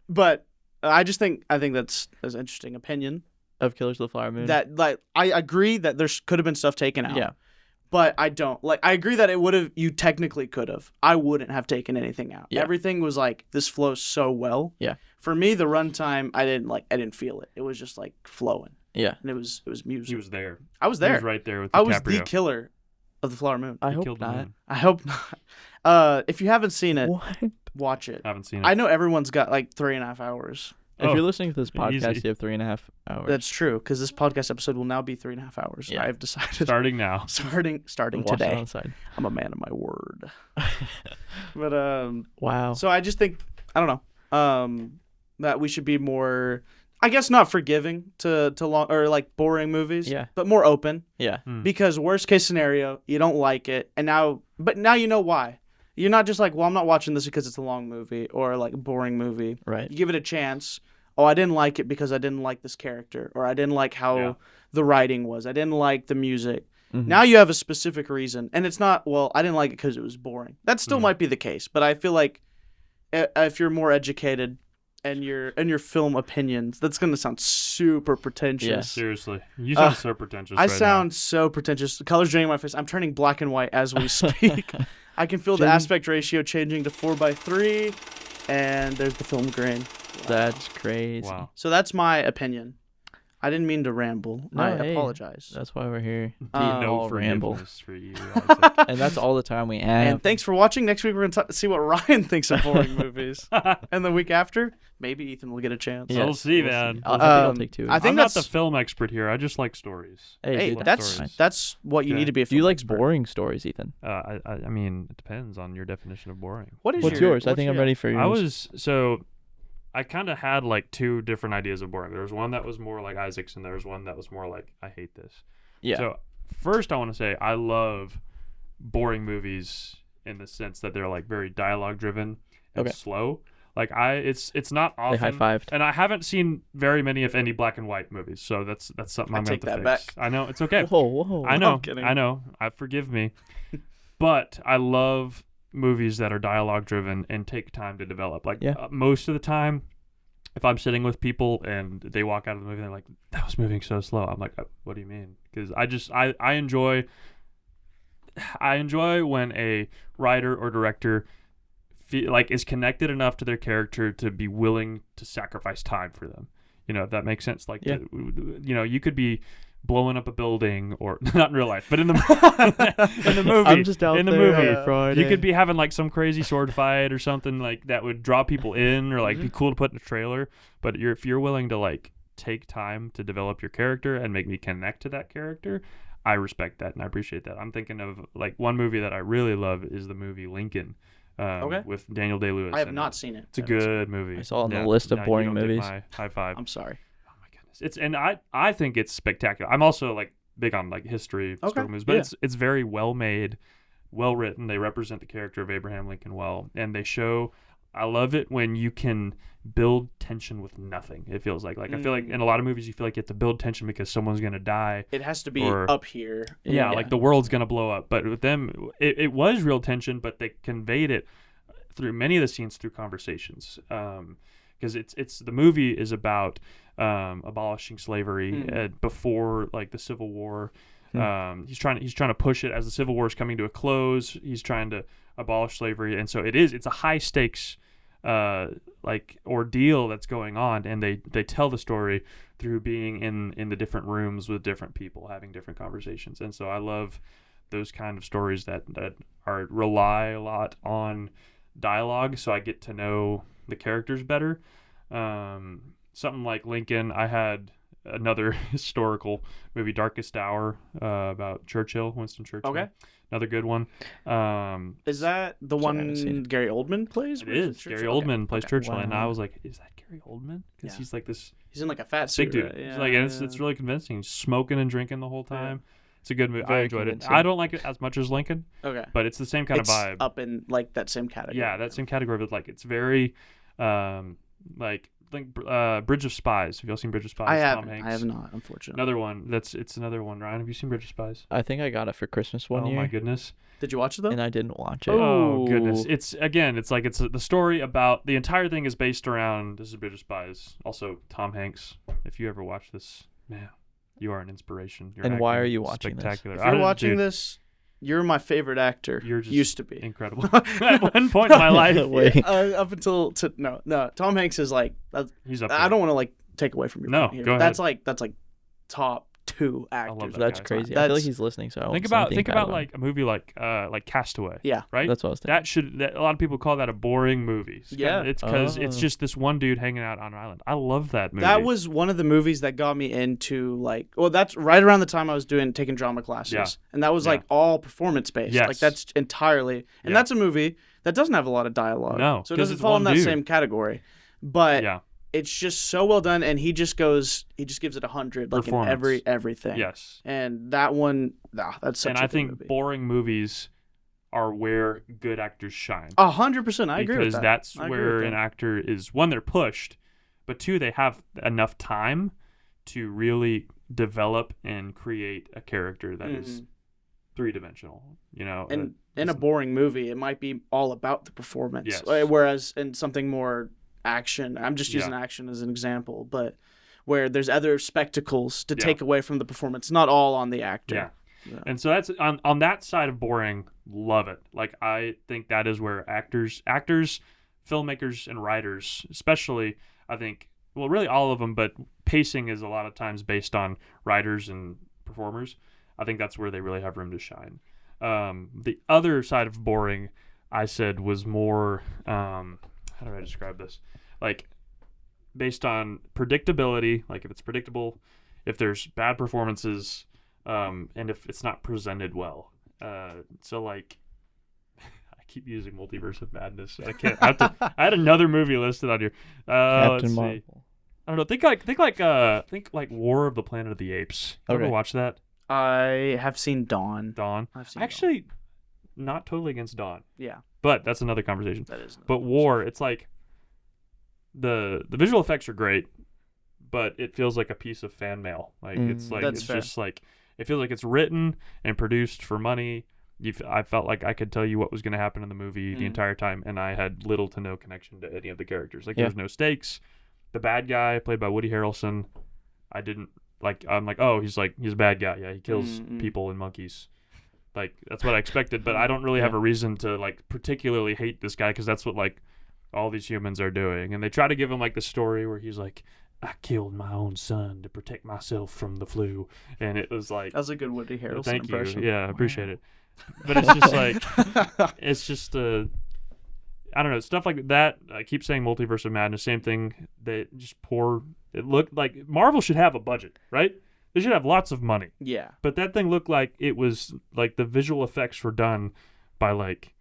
But I think that's an interesting opinion. Of Killers of the Flower Moon. That like I agree that there could have been stuff taken out. Yeah. But I don't like. I agree that it would have. You technically could have. I wouldn't have taken anything out. Yeah. Everything was like this flows so well. Yeah. For me, the runtime, I didn't feel it. It was just like flowing, Yeah. and it was music. He was there. I was He there. was right there with I was DiCaprio. the killer of the Flower Moon. I He hope killed the not. moon. I hope not. If you haven't seen it, What? watch it. Haven't seen it. I know everyone's got like 3.5 hours. If Oh, you're listening to this podcast, easy. you have 3.5 hours. That's true because this podcast episode will now be 3.5 hours. Yeah. I've decided. Starting now. starting Watch it today. on the side. I'm a man of my word. But Wow. so I just think I don't know that we should be more. I guess not forgiving to long or like boring movies. Yeah. But more open. Yeah. Because worst case scenario, you don't like it, and now you know why. You're not just like, well, I'm not watching this because it's a long movie or like a boring movie. Right. You give it a chance. Oh, I didn't like it because I didn't like this character, or I didn't like how the writing was. I didn't like the music. Mhm. Now you have a specific reason, and it's not, well, I didn't like it because it was boring. That still might be the case, but I feel like if you're more educated and your film opinions, that's gonna sound super pretentious. Yeah. Seriously, you sound so pretentious. I right sound so pretentious. The color's draining my face. I'm turning black and white as we speak. I can feel the aspect ratio changing to 4:3, and there's the film grain. That's crazy. Wow. So that's my opinion. I didn't mean to ramble. No, I hey, apologize. That's why we're here. No All ramble. forgiveness for you. Isaac. And that's all the time we have. And thanks for watching. Next week we're going to see what Ryan thinks of boring movies. And the week after, maybe Ethan will get a chance. Yes, We'll see, man. I think I'll take 2. I think I'm not that's the film expert here. I just like stories. hey, dude, that's nice. that's what you Okay. need to be a Do you film like expert. boring stories, Ethan? I mean, it depends on your definition of boring. What's What's yours? I think I'm ready for yours. I kind of had like 2 different ideas of boring. There was one that was more like Isaac's, and there was one that was more like, I hate this. Yeah. So first I want to say I love boring movies in the sense that they're like very dialogue driven and Okay. slow. Like it's not They often. high-fived. And I haven't seen very many, if any, black and white movies. So that's something I I'm going take to that fix. back. I know, it's okay. Whoa. I know. I'm kidding. I know. Forgive me. But I love movies that are dialogue driven and take time to develop. Like Yeah. Most of the time, if I'm sitting with people and they walk out of the movie and they're like, that was moving so slow, I'm like, what do you mean? Because I enjoy when a writer or director is connected enough to their character to be willing to sacrifice time for them. If that makes sense. Like, Yeah. You could be blowing up a building, or not in real life, but in the in the movie. I'm just out in the there movie, on a Friday. you could be having like some crazy sword fight or something like that would draw people in, or like be cool to put in a trailer. But if you're willing to like take time to develop your character and make me connect to that character, I respect that and I appreciate that. I'm thinking of like one movie that I really love is the movie Lincoln. With Daniel Day-Lewis. I have not seen it. It's a good movie. I saw it on the list of you boring don't get movies. my high five. I'm sorry. Oh my goodness! I think it's spectacular. I'm also like big on like history historical movies, but it's very well made, well written. They represent the character of Abraham Lincoln well, and they show. I love it when you can build tension with nothing. It feels like I feel like in a lot of movies you feel like you have to build tension because someone's gonna die. It has to be Or- up here. Yeah, like the world's gonna blow up. But with them, it was real tension, but they conveyed it through many of the scenes through conversations. Because it's the movie is about abolishing slavery before like the Civil War. He's trying to push it as the Civil War is coming to a close. He's trying to abolish slavery, and so it's a high stakes like ordeal that's going on, and they tell the story through being in the different rooms with different people having different conversations. And so I love those kind of stories that rely a lot on dialogue, so I get to know the characters better. Something like Lincoln, I had another historical movie, Darkest Hour, about Winston Churchill. Okay. Another good one. Is that the Sorry, I haven't seen one it. Gary Oldman plays? It is. Gary Oldman plays Churchill, and I Wow. was like, is that Gary Oldman? Because Yeah. he's like this He's in like a fat big suit. dude. right? He's Yeah, like, and it's yeah. really convincing. He's smoking and drinking the whole time. It's a good movie. I Very enjoyed it. convincing. I don't like it as much as Lincoln, Okay. but it's the same kind It's of vibe. up in like that same category. Yeah, that same category, but like it's very, like Bridge of Spies. Have y'all seen Bridge of Spies? I Tom haven't. Hanks. I have not, unfortunately. Another one. It's another one. Ryan, have you seen Bridge of Spies? I think I got it for Christmas one oh year, my goodness. Did you watch it though? and I didn't watch it. Oh goodness. Ooh. It's the story about the entire thing is based around. This is Bridge of Spies. Also Tom Hanks. If you ever watch this, man, you are an inspiration. Your And why acting are you is watching this? spectacular. If you're watching dude, this, you're my favorite actor. You're just used to be. incredible. At one point in my life, Wait. Up until no. Tom Hanks is like. he's up. I there. don't want to like take away from your No, point here. go That's like top 2 actors. love that That's guy. crazy. I feel That's- like he's listening, so I won't Think say about anything bad about him. like a movie like Castaway. Yeah. Right. That's what I was thinking. A lot of people call that a boring movie. Yeah. It's because it's Oh. just this one dude hanging out on an island. I love that movie. That was one of the movies that got me into that's right around the time I was taking drama classes. Yeah. And that was Yeah. like all performance based. Yes. Like that's entirely. And Yeah. that's a movie that doesn't have a lot of dialogue. No, So it 'cause doesn't it's fall in one that dude. same category. But Yeah. it's just so well done, and he just gives it 100, like in everything. Yes. And that one, that's such and a I good think movie. boring movies are where good actors shine. 100%, I agree with Because that. that's I agree where with an that. actor is, one, they're pushed, but two, they have enough time to really develop and create a character that is three-dimensional, you know. And in a boring movie, it might be all about the performance. Yes. Whereas in something more action, I'm just using action as an example, but where there's other spectacles to take away from the performance, not all on the actor. Yeah. And so that's on that side of boring, love it. Like, I think that is where actors, filmmakers, and writers, especially, I think, well, really all of them, but pacing is a lot of times based on writers and performers. I think that's where they really have room to shine. The other side of boring, I said, was more, how do I describe this? Like, based on predictability, like if it's predictable, if there's bad performances, and if it's not presented well. So, like, I keep using Multiverse of Madness. I can't. I had another movie listed on here. Captain let's Marvel. see. I don't know. Think like War of the Planet of the Apes. You ever watch that? I have seen Dawn. I've seen actually not totally against Dawn. Yeah. But that's another conversation. That is. But War, it's like the visual effects are great, but it feels like a piece of fan mail. Like it's like That's it's fair. just like it feels like it's written and produced for money. I felt like I could tell you what was going to happen in the movie the entire time, and I had little to no connection to any of the characters. Like there was no stakes. The bad guy, played by Woody Harrelson, I didn't like. I'm like, oh, he's a bad guy. Yeah, he kills people and monkeys. Like that's what I expected, but I don't really have a reason to like particularly hate this guy because that's what like all these humans are doing. And they try to give him like the story where he's like, I killed my own son to protect myself from the flu, and it was like That was a good Woody Harrelson thank impression. you. Yeah, I appreciate it. But it's just like it's just I don't know, stuff like that. I keep saying Multiverse of Madness, same thing. They just it looked like Marvel should have a budget, right? They should have lots of money. Yeah. But that thing looked like it was like the visual effects were done by like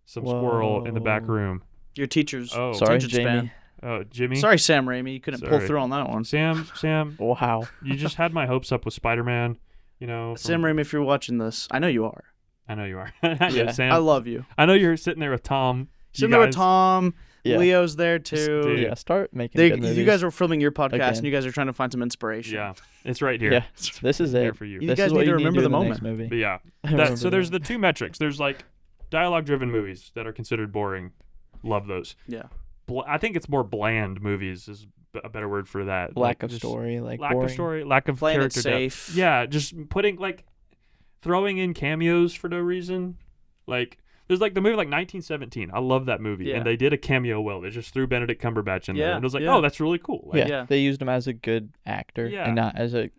some squirrel in the back room. Your teacher's Sorry, attention Jamie. span. Oh, Jimmy. Sorry, Sam Raimi. You couldn't pull Sorry. through on that one. Sam, Wow. you just had my hopes up with Spider-Man, you know. Sam Raimi, if you're watching this, I know you are. I know you are. Yeah. Sam. I love you. I know you're sitting there with Tom. Sitting there with Tom. Yeah. Leo's there too. Dude. Yeah, start making good movies. You guys are filming your podcast Again. and you guys are trying to find some inspiration. Yeah, it's right here. Yeah, this is Here it. for you. You This guys is what need to you remember do the in next moment. movie. But yeah, Remember so there's that. the two metrics. There's like dialogue-driven movies that are considered boring. Love those. Yeah. I think it's more bland movies is a better word for that. Lack Like, of just story, like lack boring. of story, lack of Playing it character safe. depth. Yeah, just putting like throwing in cameos for no reason. Like there's like the movie like 1917. I love that movie, Yeah. and they did a cameo well. They just threw Benedict Cumberbatch in there, Yeah, and it was like, yeah. oh, that's really cool. Like, Yeah, they used him as a good actor Yeah. and not as a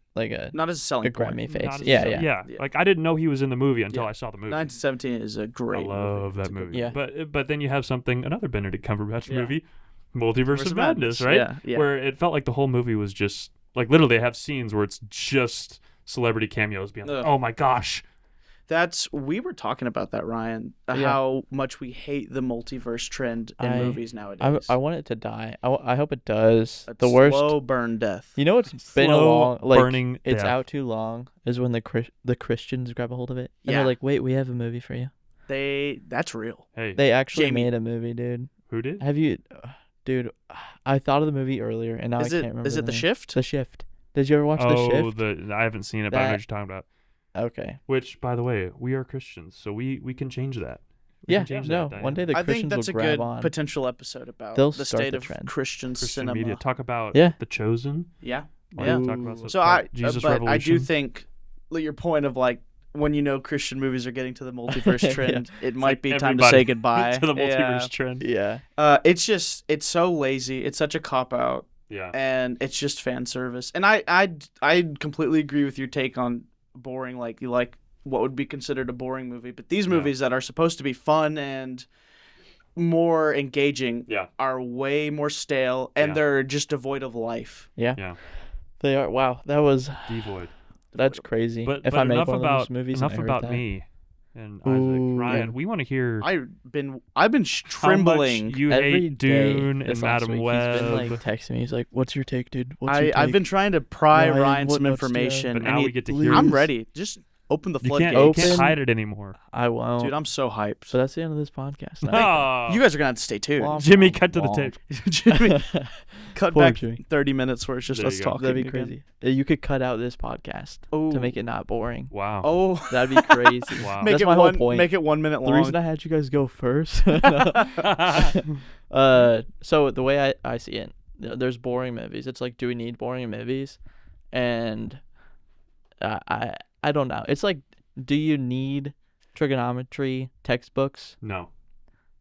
Not as a selling a Grammy point. face. not as Yeah, a- yeah. Yeah. Like I didn't know he was in the movie until Yeah. I saw the movie. 1917 is a great I love movie. that It's a good movie. Yeah. But then you have another Benedict Cumberbatch Yeah. movie, Multiverse of Madness, right? Yeah, yeah. Where it felt like the whole movie was just like literally they have scenes where it's just celebrity cameos being like, Ugh. oh my gosh. We were talking about that, Ryan, Yeah. how much we hate the multiverse trend in movies nowadays. I want it to die. I hope it does. A The worst. slow burn death. You know what's been a Slow long like burning it's death. out too long is when the Christians grab a hold of it and Yeah. they're like, wait, we have a movie for you. That's real. Hey, They actually Jamie. made a movie, dude. who did? Have you, dude? I thought of the movie earlier and now I Is can't it remember. is it The name. Shift? The Shift. Did you ever watch The Shift? I haven't seen it, but I know what That- you're talking about. Okay. Which, by the way, we are Christians, so we can change that. We Yeah. can change No. that One day dynamic. the I think Christians that's a will grab good on. potential episode about They'll the start state the of trend. Christian Christian cinema. media. Talk about Yeah. The Chosen. Yeah. Why Yeah. don't we talk about So Jesus but Revolution? I do think your point of like when you know Christian movies are getting to the multiverse trend, it might be time to everybody say goodbye to the multiverse Yeah. trend. Yeah. It's so lazy. It's such a cop out, Yeah. and it's just fan service. And I completely agree with your take on boring. Like you like what would be considered a boring movie, but these movies that are supposed to be fun and more engaging Yeah. are way more stale, and Yeah. they're just devoid of life. Yeah. Yeah. They are. Wow. That was. Devoid. That's crazy. But if but I made enough one about of those movies, enough and I heard about that. me. and Isaac. Ooh. Ryan, Yeah. we want to hear I've been how trembling. much you Every hate day Dune this and last Madam week, Web. He's been like texting me. He's like, "What's your take, dude? What's your take?" I've been trying to pry Ryan, Ryan what some notes do you have? information, but and now we get to hear. I'm please. ready. Just open the You floodgates. can't, you can't Open- hide it anymore. I won't. Dude, I'm so hyped. So that's the end of this podcast. now. Oh, You guys are gonna have to stay tuned. Womp, Jimmy, womp, cut to the womp. tape. Jimmy, cut Poor back Jimmy. 30 minutes where it's just There us you go. talking. That'd be again. crazy. You could cut out this podcast Oh. to make it not boring. Wow. Oh, That'd be crazy. Wow. make That's it my whole one. point. Make it 1 minute The long. reason I had you guys go first. So the way I see it, there's boring movies. It's like, do we need boring movies? And I don't know. It's like, do you need trigonometry textbooks? No.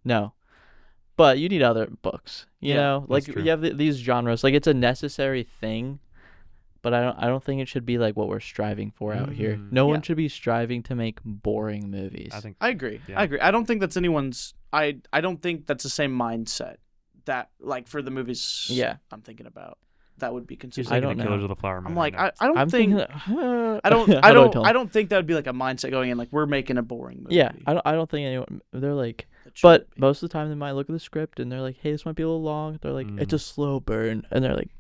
No. But you need other books. You Yeah, know, like that's true. you have these genres. Like, it's a necessary thing. But I don't think it should be like what we're striving for out here. No one Yeah. should be striving to make boring movies. I think I agree. Yeah. I agree. I don't think that's anyone's. I don't think that's the same mindset that like for the movies. Yeah. I'm thinking about that would be he's considered. I thinking don't of Killers know. of the Flower Moon. I'm like right I don't I'm think. thinking. I don't. How I do don't. tell I 'em? don't think that would be like a mindset going in like we're making a boring movie. Yeah, I don't think anyone. They're like, That should but be. most of the time they might look at the script and they're like, "Hey, this might be a little long." They're like, "It's a slow burn," and they're like,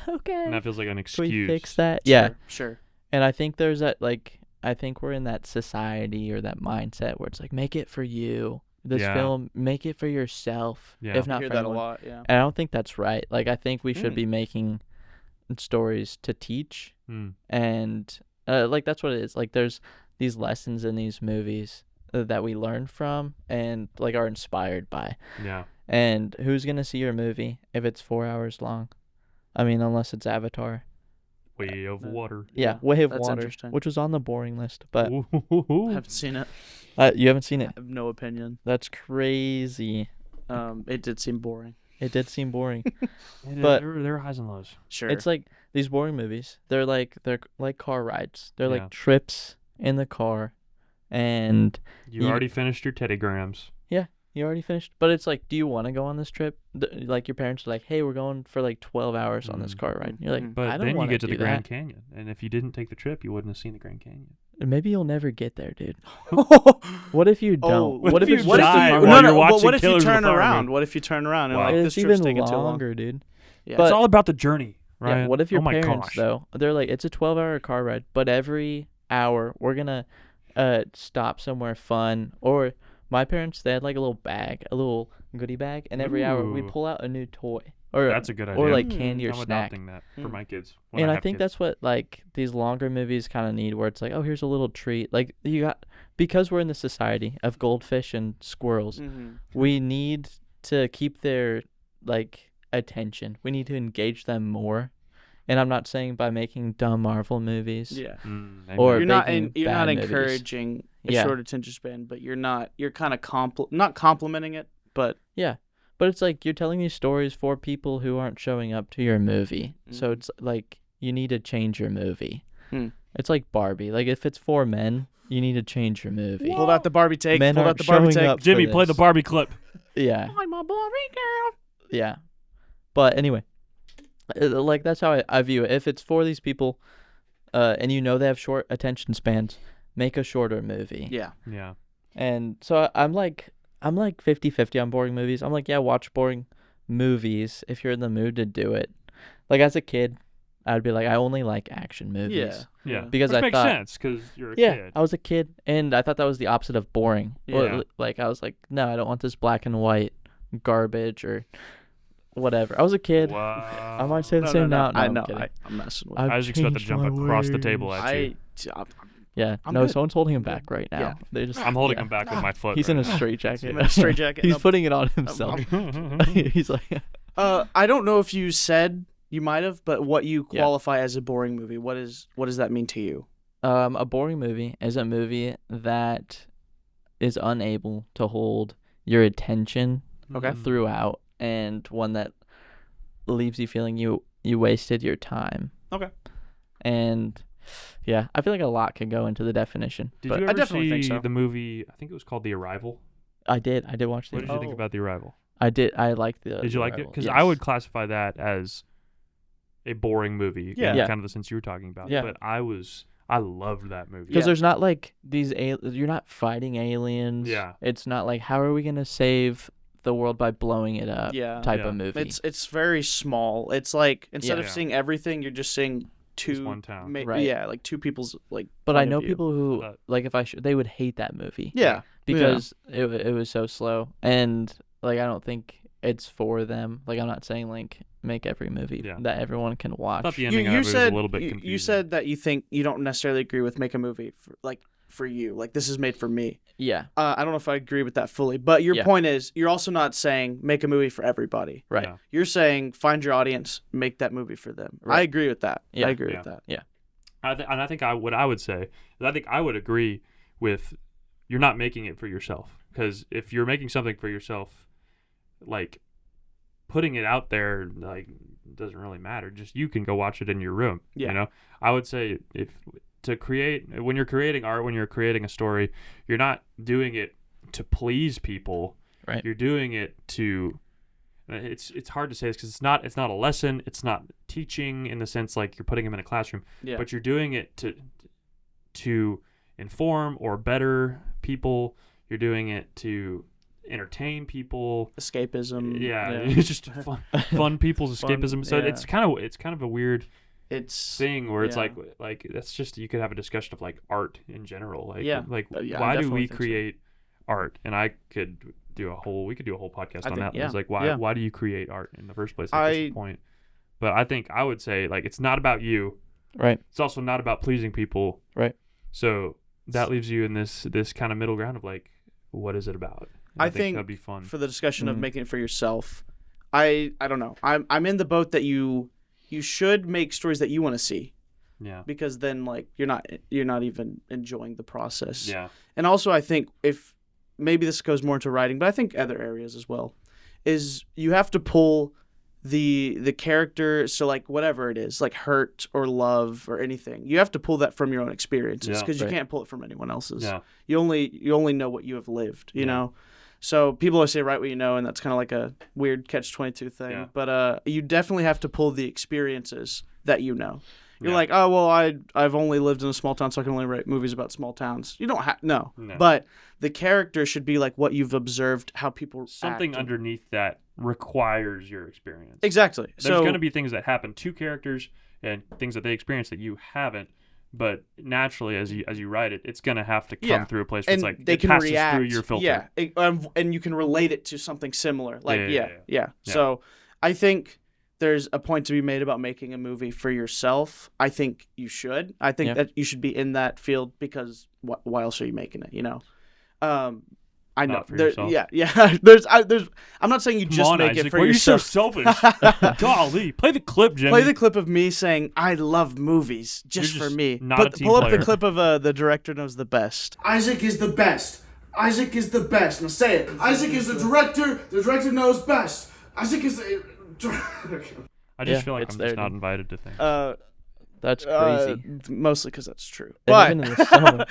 "Okay, and that feels like an can excuse. we fix that?" Yeah, Sure. and I think there's that like, I think we're in that society or that mindset where it's like, make it for you. This Yeah. film, make it for yourself. Yeah. If I not hear for that a anyone. lot. Yeah. And I don't think that's right. Like, I think we should Mm. be making stories to teach, Hmm. and like that's what it is. Like, there's these lessons in these movies that we learn from and like are inspired by. Yeah. And who's gonna see your movie if it's 4 hours long? I mean, unless it's Avatar. Way of water. Yeah, Way of that's Water, interesting. which was on the boring list, but I haven't seen it. you haven't seen I it. have no opinion. That's crazy. It did seem boring. It did seem boring. And But- there are highs and lows. Sure. It's like these boring movies. They're like car rides. They're Yeah. like trips in the car, and You You- already finished your teddygrams. you already finished. But it's like, do you want to go on this trip? Like your parents are like, "Hey, we're going for like 12 hours on this car ride." And you're like, Mm. But I don't then you want get to do the Grand that. Canyon. And if you didn't take the trip, you wouldn't have seen the Grand Canyon. Maybe you'll never get there, dude. What if you don't? Oh, what if you it's what just die a while car no, ride? you're no, watching but what if you Killers of the turn Flower around? Moon? What if you turn around and Wow. like this It's trip's even taking too long? longer, dude. Yeah. But- It's all about the journey, right? Yeah, what if your oh my parents gosh. though? They're like, it's a 12-hour car ride, but every hour we're gonna stop somewhere fun. Or my parents, they had like a little bag, a little goodie bag, and every hour we Ooh. pull out a new toy or That's a good idea. or like Mm. candy or I'm snack. adopting that for Mm. my kids. when And I have think kids. that's what like these longer movies kind of need, where it's like, oh, here's a little treat. Like you got, because we're in the society of Goldfish and Squirrels, Mm-hmm. we need to keep their like attention. We need to engage them more. And I'm not saying by making dumb Marvel movies. Yeah. Or You're not making you're not bad movies. encouraging a Yeah. short attention span, but you're kind of not complimenting it, but Yeah. But it's like you're telling these stories for people who aren't showing up to your movie. So Mhm. it's like you need to change your movie. Hmm. It's like Barbie. Like if it's for men, you need to change your movie. pull out the Barbie take. Men Pull out aren't the Barbie showing take. up for Jimmy, play the this. Barbie clip. Yeah. I'm a Barbie girl. Yeah. But anyway, like that's how I view it. If it's for these people, and you know they have short attention spans, make a shorter movie. Yeah. Yeah. And so I'm like 50-50 on boring movies. I'm like, yeah, watch boring movies if you're in the mood to do it. Like as a kid, I'd be like, I only like action movies. Yeah. Yeah. Because Which I makes thought, sense because you're a yeah, kid. I was a kid, and I thought that was the opposite of boring. Or, Yeah. like I was like, no, I don't want this black and white garbage or whatever. I was a kid. Wow. I might say the No, same no, now. No, I I'm know. kidding. I'm messing with. I've I was expecting to changed jump my across the ways. table at you. Yeah, I'm no, good. someone's holding him I'm back good. right now. Yeah. They just I'm holding yeah. him back with my foot. He's in a right straitjacket. I'm in a straitjacket. He's No, putting it on himself. now. He's like, I don't know if you said you might have, but what you Yeah. qualify as a boring movie? What does that mean to you? a boring movie is a movie that is unable to hold your attention Okay. throughout, and one that leaves you feeling you wasted your time. Okay. And yeah, I feel like a lot could go into the definition. Did but you I ever definitely see think so. the movie? I think it was called The Arrival. I did watch the. What did you think about The Arrival? I did. I liked the. Did you like it? Arrival, Because yes. I would classify that as a boring movie. Yeah. in Yeah. kind of the sense you were talking about. Yeah. But I I loved that movie. Because there's not like these you're not fighting aliens. Yeah. It's not like how are we gonna save the world by blowing it up type of movie. It's very small. It's like instead of Yeah. seeing everything, you're just seeing Just one town. Right. Yeah, like two people's like. But I point know of view. people who But- like if they would hate that movie. Yeah. Because it was so slow, and like I don't think it's for them. Like I'm not saying like make every movie that everyone can watch. I thought the ending of it was a little bit confusing. You said that you think you don't necessarily agree with make a movie for you. Like this is made for me. Yeah. I don't know if I agree with that fully, but your point is you're also not saying make a movie for everybody. Right. Yeah. You're saying find your audience, make that movie for them. Right. I agree with that. Yeah. I agree with that. Yeah. I think what I would say is I think I would agree with you're not making it for yourself, because if you're making something for yourself, like putting it out there like doesn't really matter. Just you can go watch it in your room. Yeah. You know, I would say when you're creating art, when you're creating a story, you're not doing it to please people. Right. You're doing it to. It's hard to say this because it's not a lesson. It's not teaching in the sense like you're putting them in a classroom. Yeah. But you're doing it to inform or better people. You're doing it to entertain people. Escapism. Yeah. It's just fun people's escapism. So yeah. it's kind of a weird It's thing where it's yeah. like that's just, you could have a discussion of like art in general. Like Yeah. like Yeah, I why do definitely we think so. create art? And we could do a whole podcast on that. yeah. It's like Yeah. why do you create art in the first place? Like, what's the point? But I think I would say like it's not about you. Right. It's also not about pleasing people. Right. So that leaves you in this kind of middle ground of like, what is it about? And I think that'd be fun. for the discussion of making it for yourself. I don't know. I'm in the boat that you should make stories that you want to see, Yeah. because then like you're not even enjoying the process. Yeah. And also I think if maybe this goes more into writing, but I think other areas as well, is you have to pull the character, so like whatever it is, like hurt or love or anything, you have to pull that from your own experiences, because you can't pull it from anyone else's. Yeah. You only know what you have lived, you know. So people always say write what you know, and that's kind of like a weird catch-22 thing. Yeah. But you definitely have to pull the experiences that you know. You're Yeah. like, oh well, I've only lived in a small town, so I can only write movies about small towns. You don't have no. But the character should be like what you've observed, how people Something act. underneath that requires your experience. Exactly. There's going to be things that happen to characters and things that they experience that you haven't. But naturally, as you write it, it's going to have to come through a place where and it's like they it can passes react through your filter. Yeah, and you can relate it to something similar. Like Yeah. yeah. So I think there's a point to be made about making a movie for yourself. I think you should. I think that you should be in that field, because why else are you making it? You know. I know. Not for yourself. Yeah. There's. I'm not saying you Come just on, make Isaac, it for why are you so yourself. selfish? Golly, play the clip, Jimmy. Play the clip of me saying I love movies just You're for just me. not a team Pull up player. the clip of the director knows the best. Isaac is the best. Isaac is the best. Now say it. Isaac is the director. The director knows best. Isaac is the. I just Yeah, feel like it's I'm there, just not dude. invited to things. That's crazy. Mostly because that's true. And But even in the summer.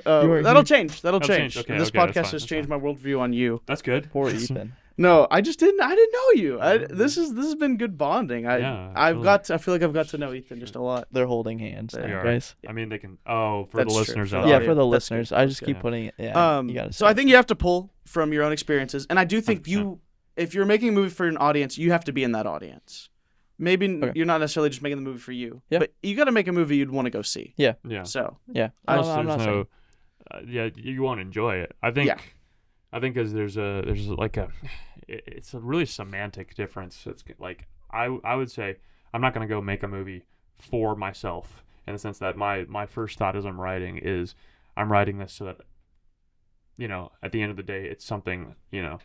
no, that'll change. That'll That'll change. change. Okay, This okay, that's podcast fine, has that's changed my worldview on you. That's good. Poor Ethan. No, I didn't know you. This has been good bonding. Yeah, I absolutely. feel like I've got to know Ethan just a lot. They're holding hands, They now, We are. guys. I mean, they can. Oh, for That's the true. listeners For out the Yeah, there. for the That's listeners. good. I just That's keep good. putting it. Yeah, you gotta. So I think you have to pull from your own experiences, and I do think 100%. if you're making a movie for an audience, you have to be in that audience. Maybe you're not necessarily just making the movie for you, but you got to make a movie you'd want to go see. Yeah. Yeah. So Yeah. Plus, I'm not there's saying. yeah, you won't enjoy it. I think. Yeah. I think because there's it's a really semantic difference. It's like I would say I'm not gonna go make a movie for myself, in the sense that my first thought as I'm writing is I'm writing this so that, you know, at the end of the day it's something, you know,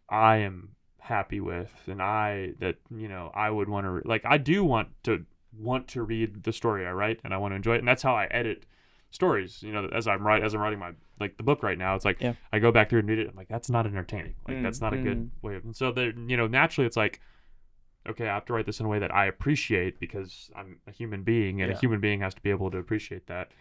I am happy with, and I would want to I do want to read the story I write, and I want to enjoy it, and that's how I edit stories. You know, as I'm writing my the book right now, it's like I go back through and read it. I'm like, that's not entertaining. Like that's not a good way of. And so naturally it's like, okay, I have to write this in a way that I appreciate, because I'm a human being, and a human being has to be able to appreciate that.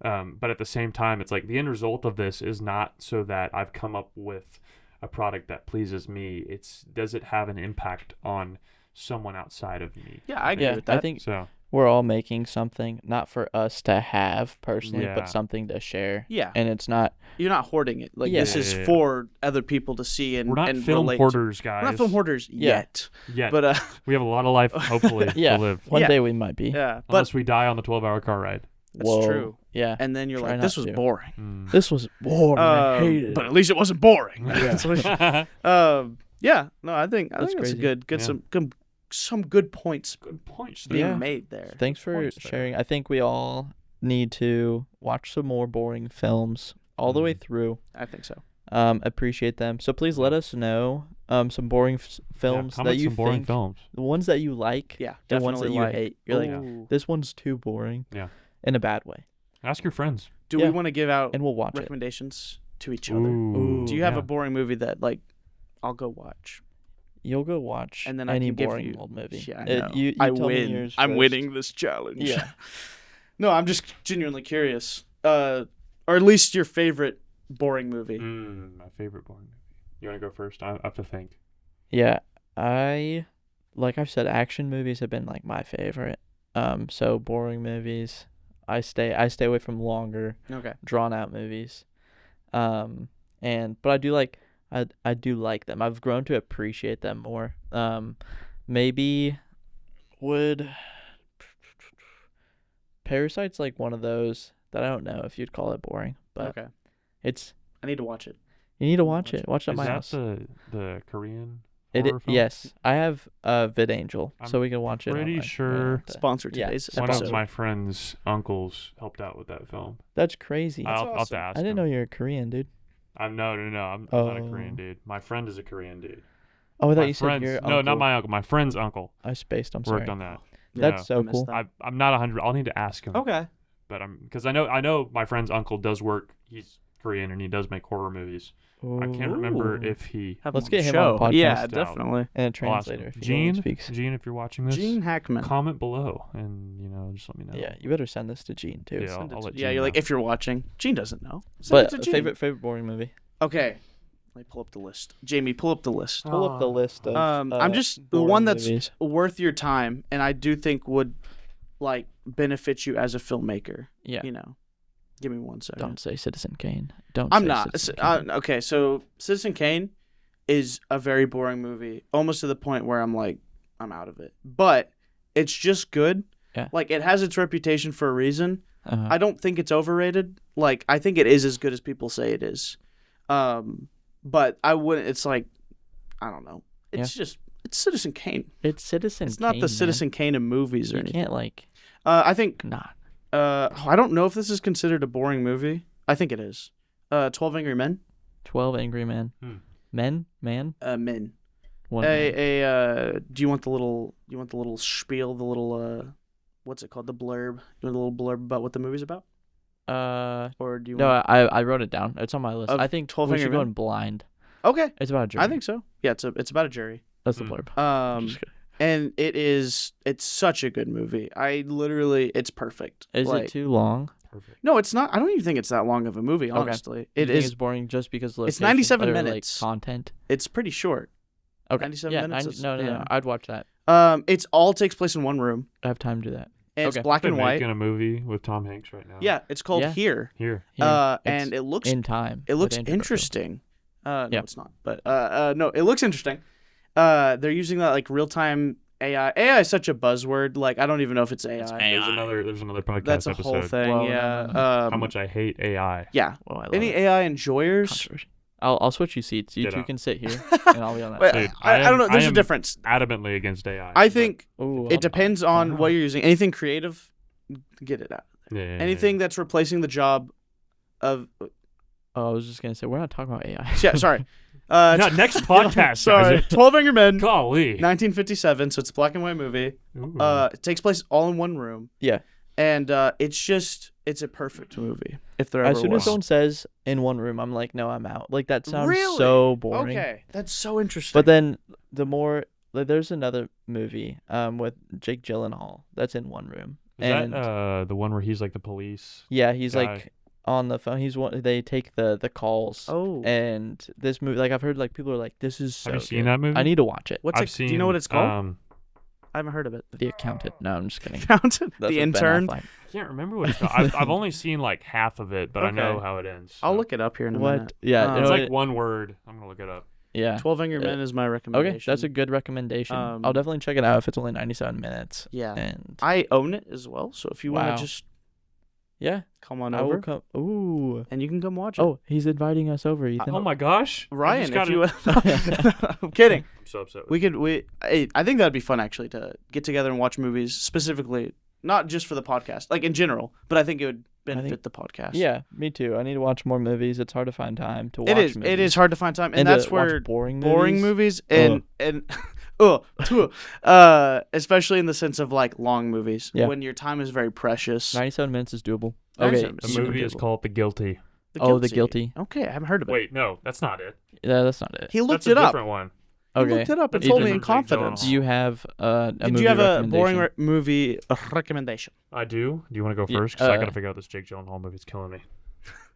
But at the same time, it's like the end result of this is not so that I've come up with a product that pleases me. It's, does it have an impact on someone outside of me? yeah, I agree with that. I think So we're all making something not for us to have personally, Yeah. but something to share. Yeah. And it's not. You're not hoarding it. Like Yeah. this is Yeah. for other people to see and We're not and film relate to. hoarders, guys. We're not film hoarders Yeah. yet. Yet. But We have a lot of life, hopefully, Yeah. to live. One Yeah. day we might be. yeah, Unless but we die on the 12-hour car ride. that's Whoa. true. Yeah. And then you're Try like, not this was to. boring. Mm. This was boring. I hated But it. at least it wasn't boring. Yeah. So, yeah. No, I think That's that's a crazy. good Yeah. some good points Good points. being Yeah. made there. Thanks for points there. sharing. I think we all need to watch some more boring films all the way through. I think so. Appreciate them. So please let us know some boring films yeah, that you some boring think, films. the ones that you like, Yeah, the ones that definitely you like. hate. You're like, Ooh. this one's too boring. Yeah. In a bad way. Ask your friends. Do Yeah. we want to give out And we'll watch it. recommendations to each other? Ooh, Do you have yeah. a boring movie that like I'll go watch? You'll go watch And then I any can give boring you- old movie. Yeah, I know. You I tell me win. yours I'm first. winning this challenge. Yeah. No, I'm just genuinely curious. Or at least your favorite boring movie. My favorite boring movie. You want to go first? I have to think. Yeah, like I've said, action movies have been like my favorite. So boring movies, I stay away from longer, Okay. drawn out movies. But I do like them. I've grown to appreciate them more. Maybe would Parasite's like one of those that I don't know if you'd call it boring, but Okay. it's I need to watch it. you need to watch it. Watch it at Is my that house. the Korean It horror film? yes, I have VidAngel, so I'm we can watch it. pretty online. sure Sponsor Yeah, today's One episode. of my friend's uncles helped out with that film. That's crazy. That's I'll have to awesome. ask I didn't him. know you were Korean, dude. No. I'm not a Oh. Korean dude. My friend is a Korean dude. Oh, I thought My you said friend's, your no, uncle. not my uncle. My friend's uncle I spaced. I'm worked sorry. on that. That's Yeah. so I missed cool. that. I'm not 100. I'll need to ask him. Okay. But because I know my friend's uncle does work. He's Korean and he does make horror movies. I can't remember Ooh. if he. Have Let's him get the him on the show. podcast. Yeah, Out. definitely. And a I'll ask translator him. if he Gene, speaks. Gene, if you're watching this, Gene Hackman. comment below and just let me know. Yeah, you better send this to Gene too. Yeah, Send it I'll to- let yeah, Gene you're like know. if you're watching, Gene doesn't know. Send it But to Gene. favorite boring movie. Okay. Let me pull up the list. Jamie, pull up the list. Pull up the list of. I'm just the boring one that's movies. worth your time, and I do think would like benefit you as a filmmaker. Yeah. You know, give me 1 second. Don't say Citizen Kane. Don't. I'm say not. Citizen Kane. Okay, so Citizen Kane is a very boring movie, almost to the point where I'm like, I'm out of it. But it's just good. Yeah. Like it has its reputation for a reason. Uh-huh. I don't think it's overrated. Like I think it is as good as people say it is. But I wouldn't. It's like, I don't know. It's it's Citizen Kane. It's Citizen. It's not Kane, the man. Citizen Kane of movies or You anything. can't like I think. not. I don't know if this is considered a boring movie. I think it is. 12 Angry Men. 12 Angry Men. Men. Men. One man. Do you want the little spiel, the little what's it called, the blurb? You want a little blurb about what the movie's about, or do you? No, want... I wrote it down. It's on my list. Of I think 12 we Angry should go Men? in blind. Okay, It's about a jury. I think so. Yeah, it's about a jury. That's the blurb. Just kidding. And it's such a good movie. It's perfect. Is Like, it too long? Perfect. No, it's not. I don't even think it's that long of a movie. Okay. Honestly, You it think is. It's boring just because It's location 97 or, like, minutes. content. It's pretty short. Okay. 97 yeah, minutes 90 is- no, yeah. I'd watch that. It's all takes place in one room. I have time to do that. And it's Okay. black They're and white. making a movie with Tom Hanks right now. Yeah, it's called Yeah. Here. Here. Here. And It's it looks in time. It with looks Andrew Garfield. interesting. No, Yeah. it's not. But no, it looks interesting. They're using that like real time AI. AI is such a buzzword. Like I don't even know if it's AI. There's another podcast That's a episode. whole thing. Well, yeah. no, How much I hate AI. Yeah. Well, I love Any it. AI enjoyers? Controversy. I'll switch you seats. You Get two out. can sit here, and I'll be on that Wait, side. Dude, I don't know. There's I a am difference. Adamantly against AI. I think Ooh, it depends on what you're using. Anything creative, get it out. Yeah, yeah, Anything that's replacing the job of. Oh, I was just gonna say we're not talking about AI. Yeah, sorry. Yeah, next podcast. Sorry. Isaac. 12 Angry Men. Golly. 1957. So it's a black and white movie. Ooh. It takes place all in one room. Yeah. And it's a perfect movie. If there ever As soon was. as someone says in one room, I'm like, no, I'm out. Like that sounds Really? so boring. Okay, that's so interesting. But then the more like, there's another movie with Jake Gyllenhaal that's in one room. Is and that the one where he's like the police? yeah, he's guy? like on the phone. He's one. They take the calls. Oh. And this movie, like I've heard, like people are like, this is so Have you seen good. that movie? I need to watch it. What's I've it? Do you know what it's called? I haven't heard of it. The Accountant. No, I'm just kidding. Accountant, That's the with Ben intern. Affleck. I can't remember what it's called. I've only seen like half of it, but I know Okay. how it ends. I'll so. look it up here in a What? minute. Yeah, you It's know like what? one word. I'm gonna look it up. Yeah. 12 Angry Men is my recommendation. Okay, that's a good recommendation. Um, I'll definitely check it out if it's only 97 minutes. Yeah. And I own it as well, so if you want Wow. to just yeah, come on I will over, come. Ooh. and you can come watch it. Oh, he's inviting us over, Ethan. Oh my gosh, Ryan, if you gotta- I'm kidding. I'm so upset. I think that'd be fun actually to get together and watch movies specifically, not just for the podcast, like in general, but I think it would benefit the podcast. Yeah, me too. I need to watch more movies. It's hard to find time to watch It is. movies. It is hard to find time, and to that's watch where boring movies and especially in the sense of like long movies Yeah. when your time is very precious. 97 minutes is doable. 97 Okay. minutes The is Ethan. movie is doable. called The Guilty. The Guilty. Okay, I haven't heard of it. Wait, no, that's not it. Yeah, that's not it. He looked That's it a up. different one. He Okay. looked it up and Ethan, told me in Jake confidence. Do you have a Did movie you have a boring recommendation? movie recommendation? I do. Do you want to go Yeah, first? Because I uh, gotta figure out this Jake Gyllenhaal movie. It's killing me.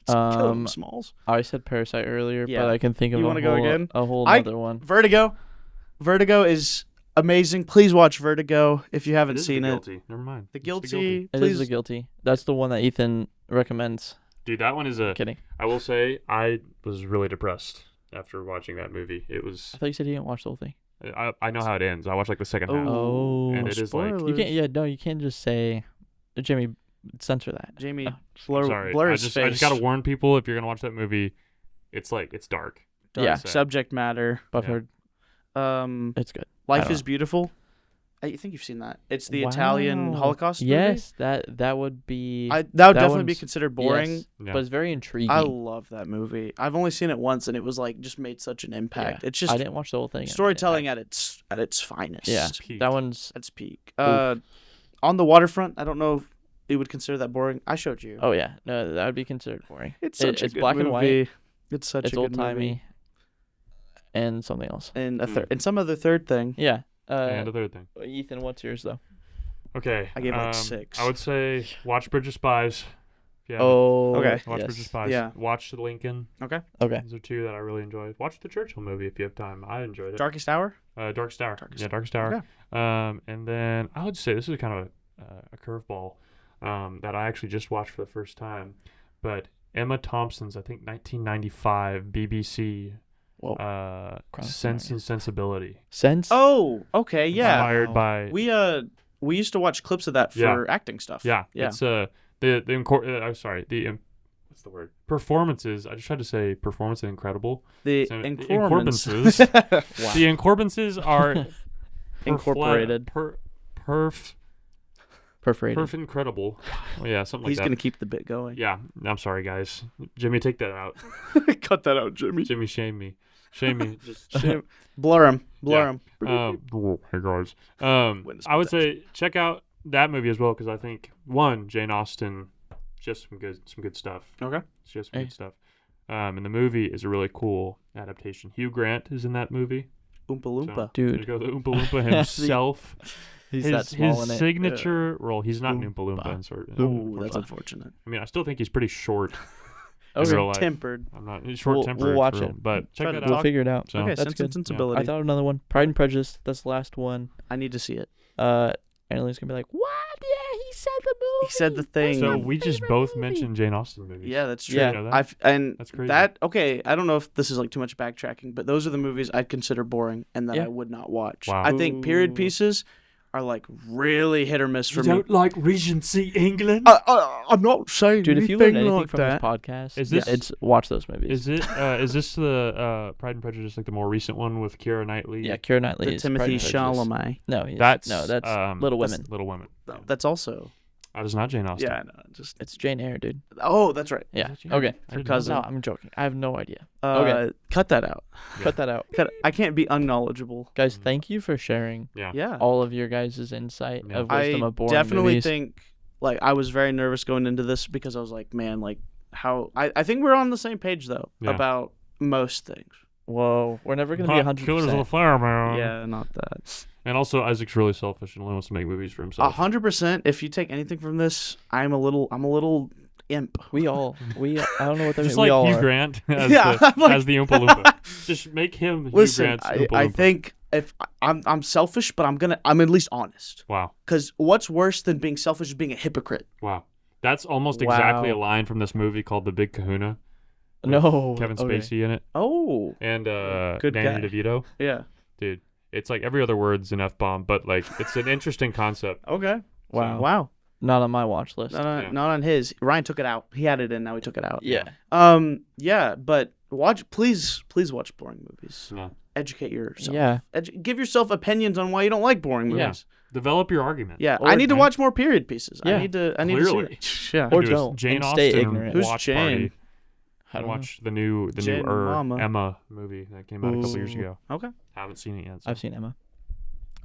Kill 'em, Smalls. I said Parasite earlier, Yeah. but I can think of You a wanna whole, go again? a whole I- other one. Vertigo. Vertigo is amazing. Please watch Vertigo if you haven't It is seen The it. Guilty. Never mind. The It's Guilty. It Please. is The Guilty. That's the one that Ethan recommends. Dude, that one is a. Kidding. I will say, I was really depressed after watching that movie. It I was. thought you said you didn't watch the whole thing. I know how it ends. I watched like the second half. Oh. And it is like. spoilers. You can't. Yeah, no, you can't just say, Jimmy, censor that. Jamie, Oh, blur, Sorry. blur I his just face. gotta warn people if you're gonna watch that movie, it's like it's dark. Yeah. Sad. Subject matter. But I've Yeah. heard it's good. Life don't is know. Beautiful. I think you've seen that. It's the Italian Wow. Holocaust movie. Yes, that would be. That would that definitely be one's- considered boring. yes, Yeah. but it's very intriguing. I love that movie. I've only seen it once, and it was like just made such an impact. Yeah. It's just I didn't watch the whole thing. storytelling at its finest. Yeah, Peak. that one's. That's peak. On the waterfront, I don't know if you would consider that boring. I showed you. Oh yeah, no, that would be considered boring. It's such a it's good black movie. and white. It's such It's a good old timey, movie. and something else. And and some other third thing. Yeah. And a third thing. Ethan, what's yours though? Okay. I gave it like 6. I would say watch Bridge of Spies. Yeah. Oh. Okay. Watch yes. Bridge of Spies. Yeah. Watch The Lincoln. Okay. Those are two that I really enjoyed. Watch the Churchill movie if you have time. I enjoyed it. Darkest Hour. Darkest Hour. Darkest Yeah, Darkest Hour. Okay. And then I would say this is kind of a curveball that I actually just watched for the first time. But Emma Thompson's, I think, 1995 BBC Whoa. Sense and Sensibility. Sense. Oh, okay, yeah. Inspired by... We used to watch clips of that for Yeah. acting stuff. Yeah. Yeah. It's what's the word? Performances. I just tried to say performance and incredible. The So, Incorporances. Wow. The Incorporances are Incorporated. Perforated. Perf incredible. Oh, yeah, something like He's that. gonna keep the bit going. Yeah, I'm sorry, guys. Jimmy, take that out. Cut that out, Jimmy. Jimmy, shame me. Shame me. Just Blur him. Yeah. Blur him. Hey guys. Witness I would say check out that movie as well because I think Jane Austen, just some good stuff. Okay. It's just some Hey. good stuff. And the movie is a really cool adaptation. Hugh Grant is in that movie. Oompa So, Loompa. there you Dude. go, the Oompa Loompa himself. He's that small his in it. signature role. He's not an Oompa Oompa. Loompa. In sort Oh, unfortunately. that's unfortunate. I mean, I still think he's pretty short in Okay. real life. Tempered. I'm not. He's short-tempered. We'll watch for real, it. but check Try to that We'll out. figure it out. So, Okay, That's Sense and good. Sensibility. I thought another one. Pride and Prejudice. That's the last one. I need to see it. Annalise gonna be like, "What? Yeah, he said the movie. He said the thing. So my we just favorite both movie." mentioned Jane Austen movies. Yeah, that's true. Yeah. You know that? And That's crazy. that okay. I don't know if this is like too much backtracking, but those are the movies I'd consider boring and that Yeah. I would not watch. Wow. I think period Ooh. pieces are like really hit or miss for me. like Regency England? I'm not saying Dude, if you learn anything anything like from that. this podcast, Is this- it's watch those movies. Is it? Is this the Pride and Prejudice, like the more recent one with Keira Knightley? Yeah, Keira Knightley. The is Timothy Pride and Prejudice. Chalamet. No, That's Little Women. Little Women. No, that's also. That is not Jane Austen. Yeah, I know. Just. It's Jane Eyre, dude. Oh, that's right. Yeah. Is that Jane? Okay. I didn't know cousin. that. No, I'm joking. I have no idea. Okay. Cut that out. Yeah. Cut that out, I can't be unknowledgeable. guys. Thank you for sharing Yeah. Yeah. all of your guys' insight Yeah. of wisdom I of boring definitely movies. think like I was very nervous going into this because I was like, man, like how I think we're on the same page though Yeah. about most things. Whoa, we're never gonna be Not Killers of the 100%. Flower Moon. Yeah, not that. And also, Isaac's really selfish and only wants to make movies for himself. 100%. If you take anything from this, I'm a little imp. We I don't know what that Just means. We like all Hugh are. Grant as, Yeah, the, I'm like- as the Oompa Loompa. Just make him Hugh Listen, Grant's I Oompa Loompa. think if I'm selfish, but I'm at least honest. Wow. Because what's worse than being selfish is being a hypocrite. Wow. That's almost exactly a Wow. line from this movie called The Big Kahuna. with No. Kevin okay. Spacey in it. Oh, And Good Danny guy. DeVito. yeah. Dude, it's like every other word's an F-bomb, but like it's an interesting concept. Okay. Wow. Wow. Not on my watch list. Not Yeah. not on his. Ryan took it out. He had it in. Now he took it out. Yeah. Yeah, but please watch boring movies. No. Educate yourself. Yeah. Give yourself opinions on why you don't like boring Yeah. movies. Develop your argument. Yeah. Or I need to don't. watch more period pieces. Yeah. I need to Clearly. see it. Yeah. Or Do a don't, Jane and Austen stay ignorant. Who's watch Jane? party. I don't know. Watch the new Jane Mama. Emma movie that came out a couple years Ooh. ago. Okay. Haven't seen it yet. So. I've seen Emma.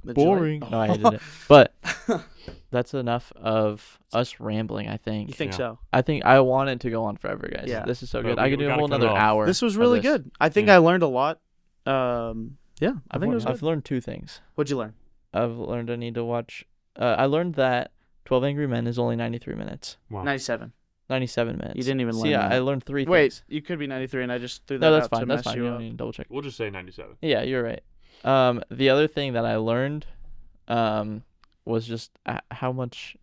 The Boring. joy- No, I hated it. But that's enough of us rambling, I think. You think Yeah. so? I think I want it to go on forever, guys. Yeah. This is so But good. we- I could we do a gotta whole cut it another off. hour. This was of really this. good. I think Yeah. I learned a lot. Yeah, I think it was I've good. learned two things. What'd you learn? I've learned I need to watch. I learned that 12 Angry Men is only 93 minutes. Wow. 97. 97 minutes. You didn't even See, learn that. I learned three Wait, things. you could be 93, and I just threw that No, that's out to fine. That's mess fine. you You up. don't need to double check. We'll just say 97. Yeah, you're right. The other thing that I learned was just how much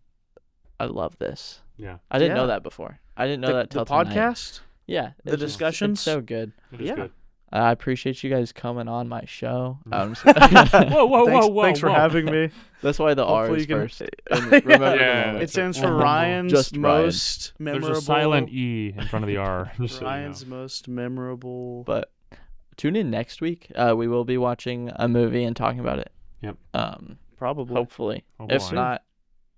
I love this. Yeah. I didn't know Yeah. that before. I didn't know that The till tonight. podcast? Yeah. The it's just- discussions? It's so good. It is Yeah. good. I appreciate you guys coming on my show. Whoa, whoa, thanks, whoa, whoa. thanks for whoa. having me. That's why the R Hopefully is you can- first. And remember Yeah, the moment. It stands Whoa, for whoa, whoa. Ryan's Just Ryan. most memorable. There's a silent E in front of the R. just so you know. Ryan's most memorable. But tune in next week. We will be watching a movie and talking about it. Yep. Probably. Hopefully. Oh, If boy. not,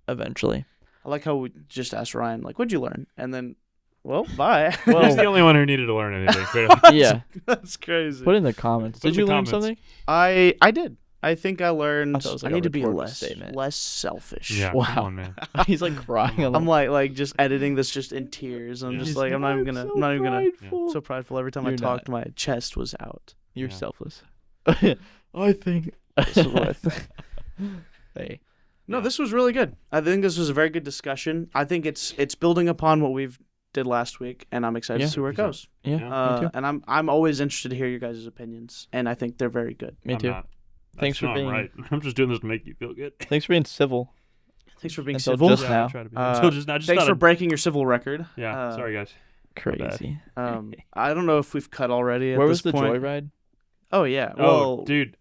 eventually. I like how we just asked Ryan, like, what'd you learn? And then, well, bye. Well- He's the only one who needed to learn anything. clearly. Yeah. That's crazy. Put in the comments. Put in Did you the learn comments. something? I did. I think I learned I thought it was I like a need to be rhetorical statement. less selfish. Yeah. Wow. Come on, man. He's like crying on the I'm like just editing this just in tears. I'm Yeah. just He's like I'm not even so gonna prideful. so prideful every time I You're talked my chest was out. You're Yeah. selfless. I think. This is what I think. Hey. No, Yeah. this was really good. I think this was a very good discussion. I think it's building upon what we've did last week, and I'm excited Yeah. to see where it goes. Yeah. Yeah. Me too. And I'm always interested to hear your guys' opinions, and I think they're very good. Me I'm too. not. Thanks That's for not being- right. I'm just doing this to make you feel good. Thanks for being civil. Thanks for being Until civil. just Yeah, now. I try to be. Uh, Until just now. I just Thanks thought for I'd- breaking your civil record. Yeah. Sorry, guys. bad. Crazy. I don't know if we've cut already at Where this was the point. joyride? Oh yeah. Oh, Well, dude.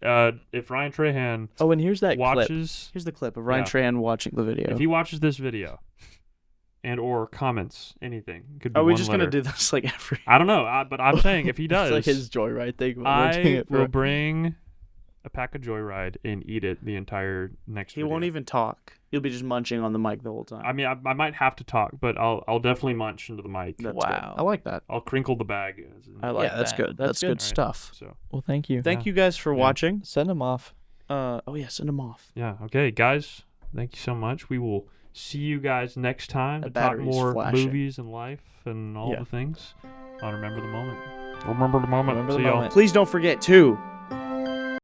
If Ryan Trahan Oh, and here's that clip. watches, here's the clip of Ryan Yeah. Trahan watching the video. if he watches this video, and or comments anything, could be Are we one just letter. gonna do this like every? I don't know, but I'm saying if he does, It's like his joyride thing. We're doing I it for- will bring a pack of Joyride and eat it the entire next. He video. won't even talk. He'll be just munching on the mic the whole time. I mean, I might have to talk, but I'll definitely munch into the mic. That's Wow. good. I like that. I'll crinkle the bag. I like yeah, that's that. good. That's good Alright. stuff. So Well, thank you. Thank you guys for Yeah. watching. Send him off. Oh yeah, send them off. yeah, okay, guys. Thank you so much. We will see you guys next time The to talk battery's more flashing. movies and life and all Yeah. the things. I'll remember the moment. Remember the moment. Remember the See y'all. moment. Please don't forget to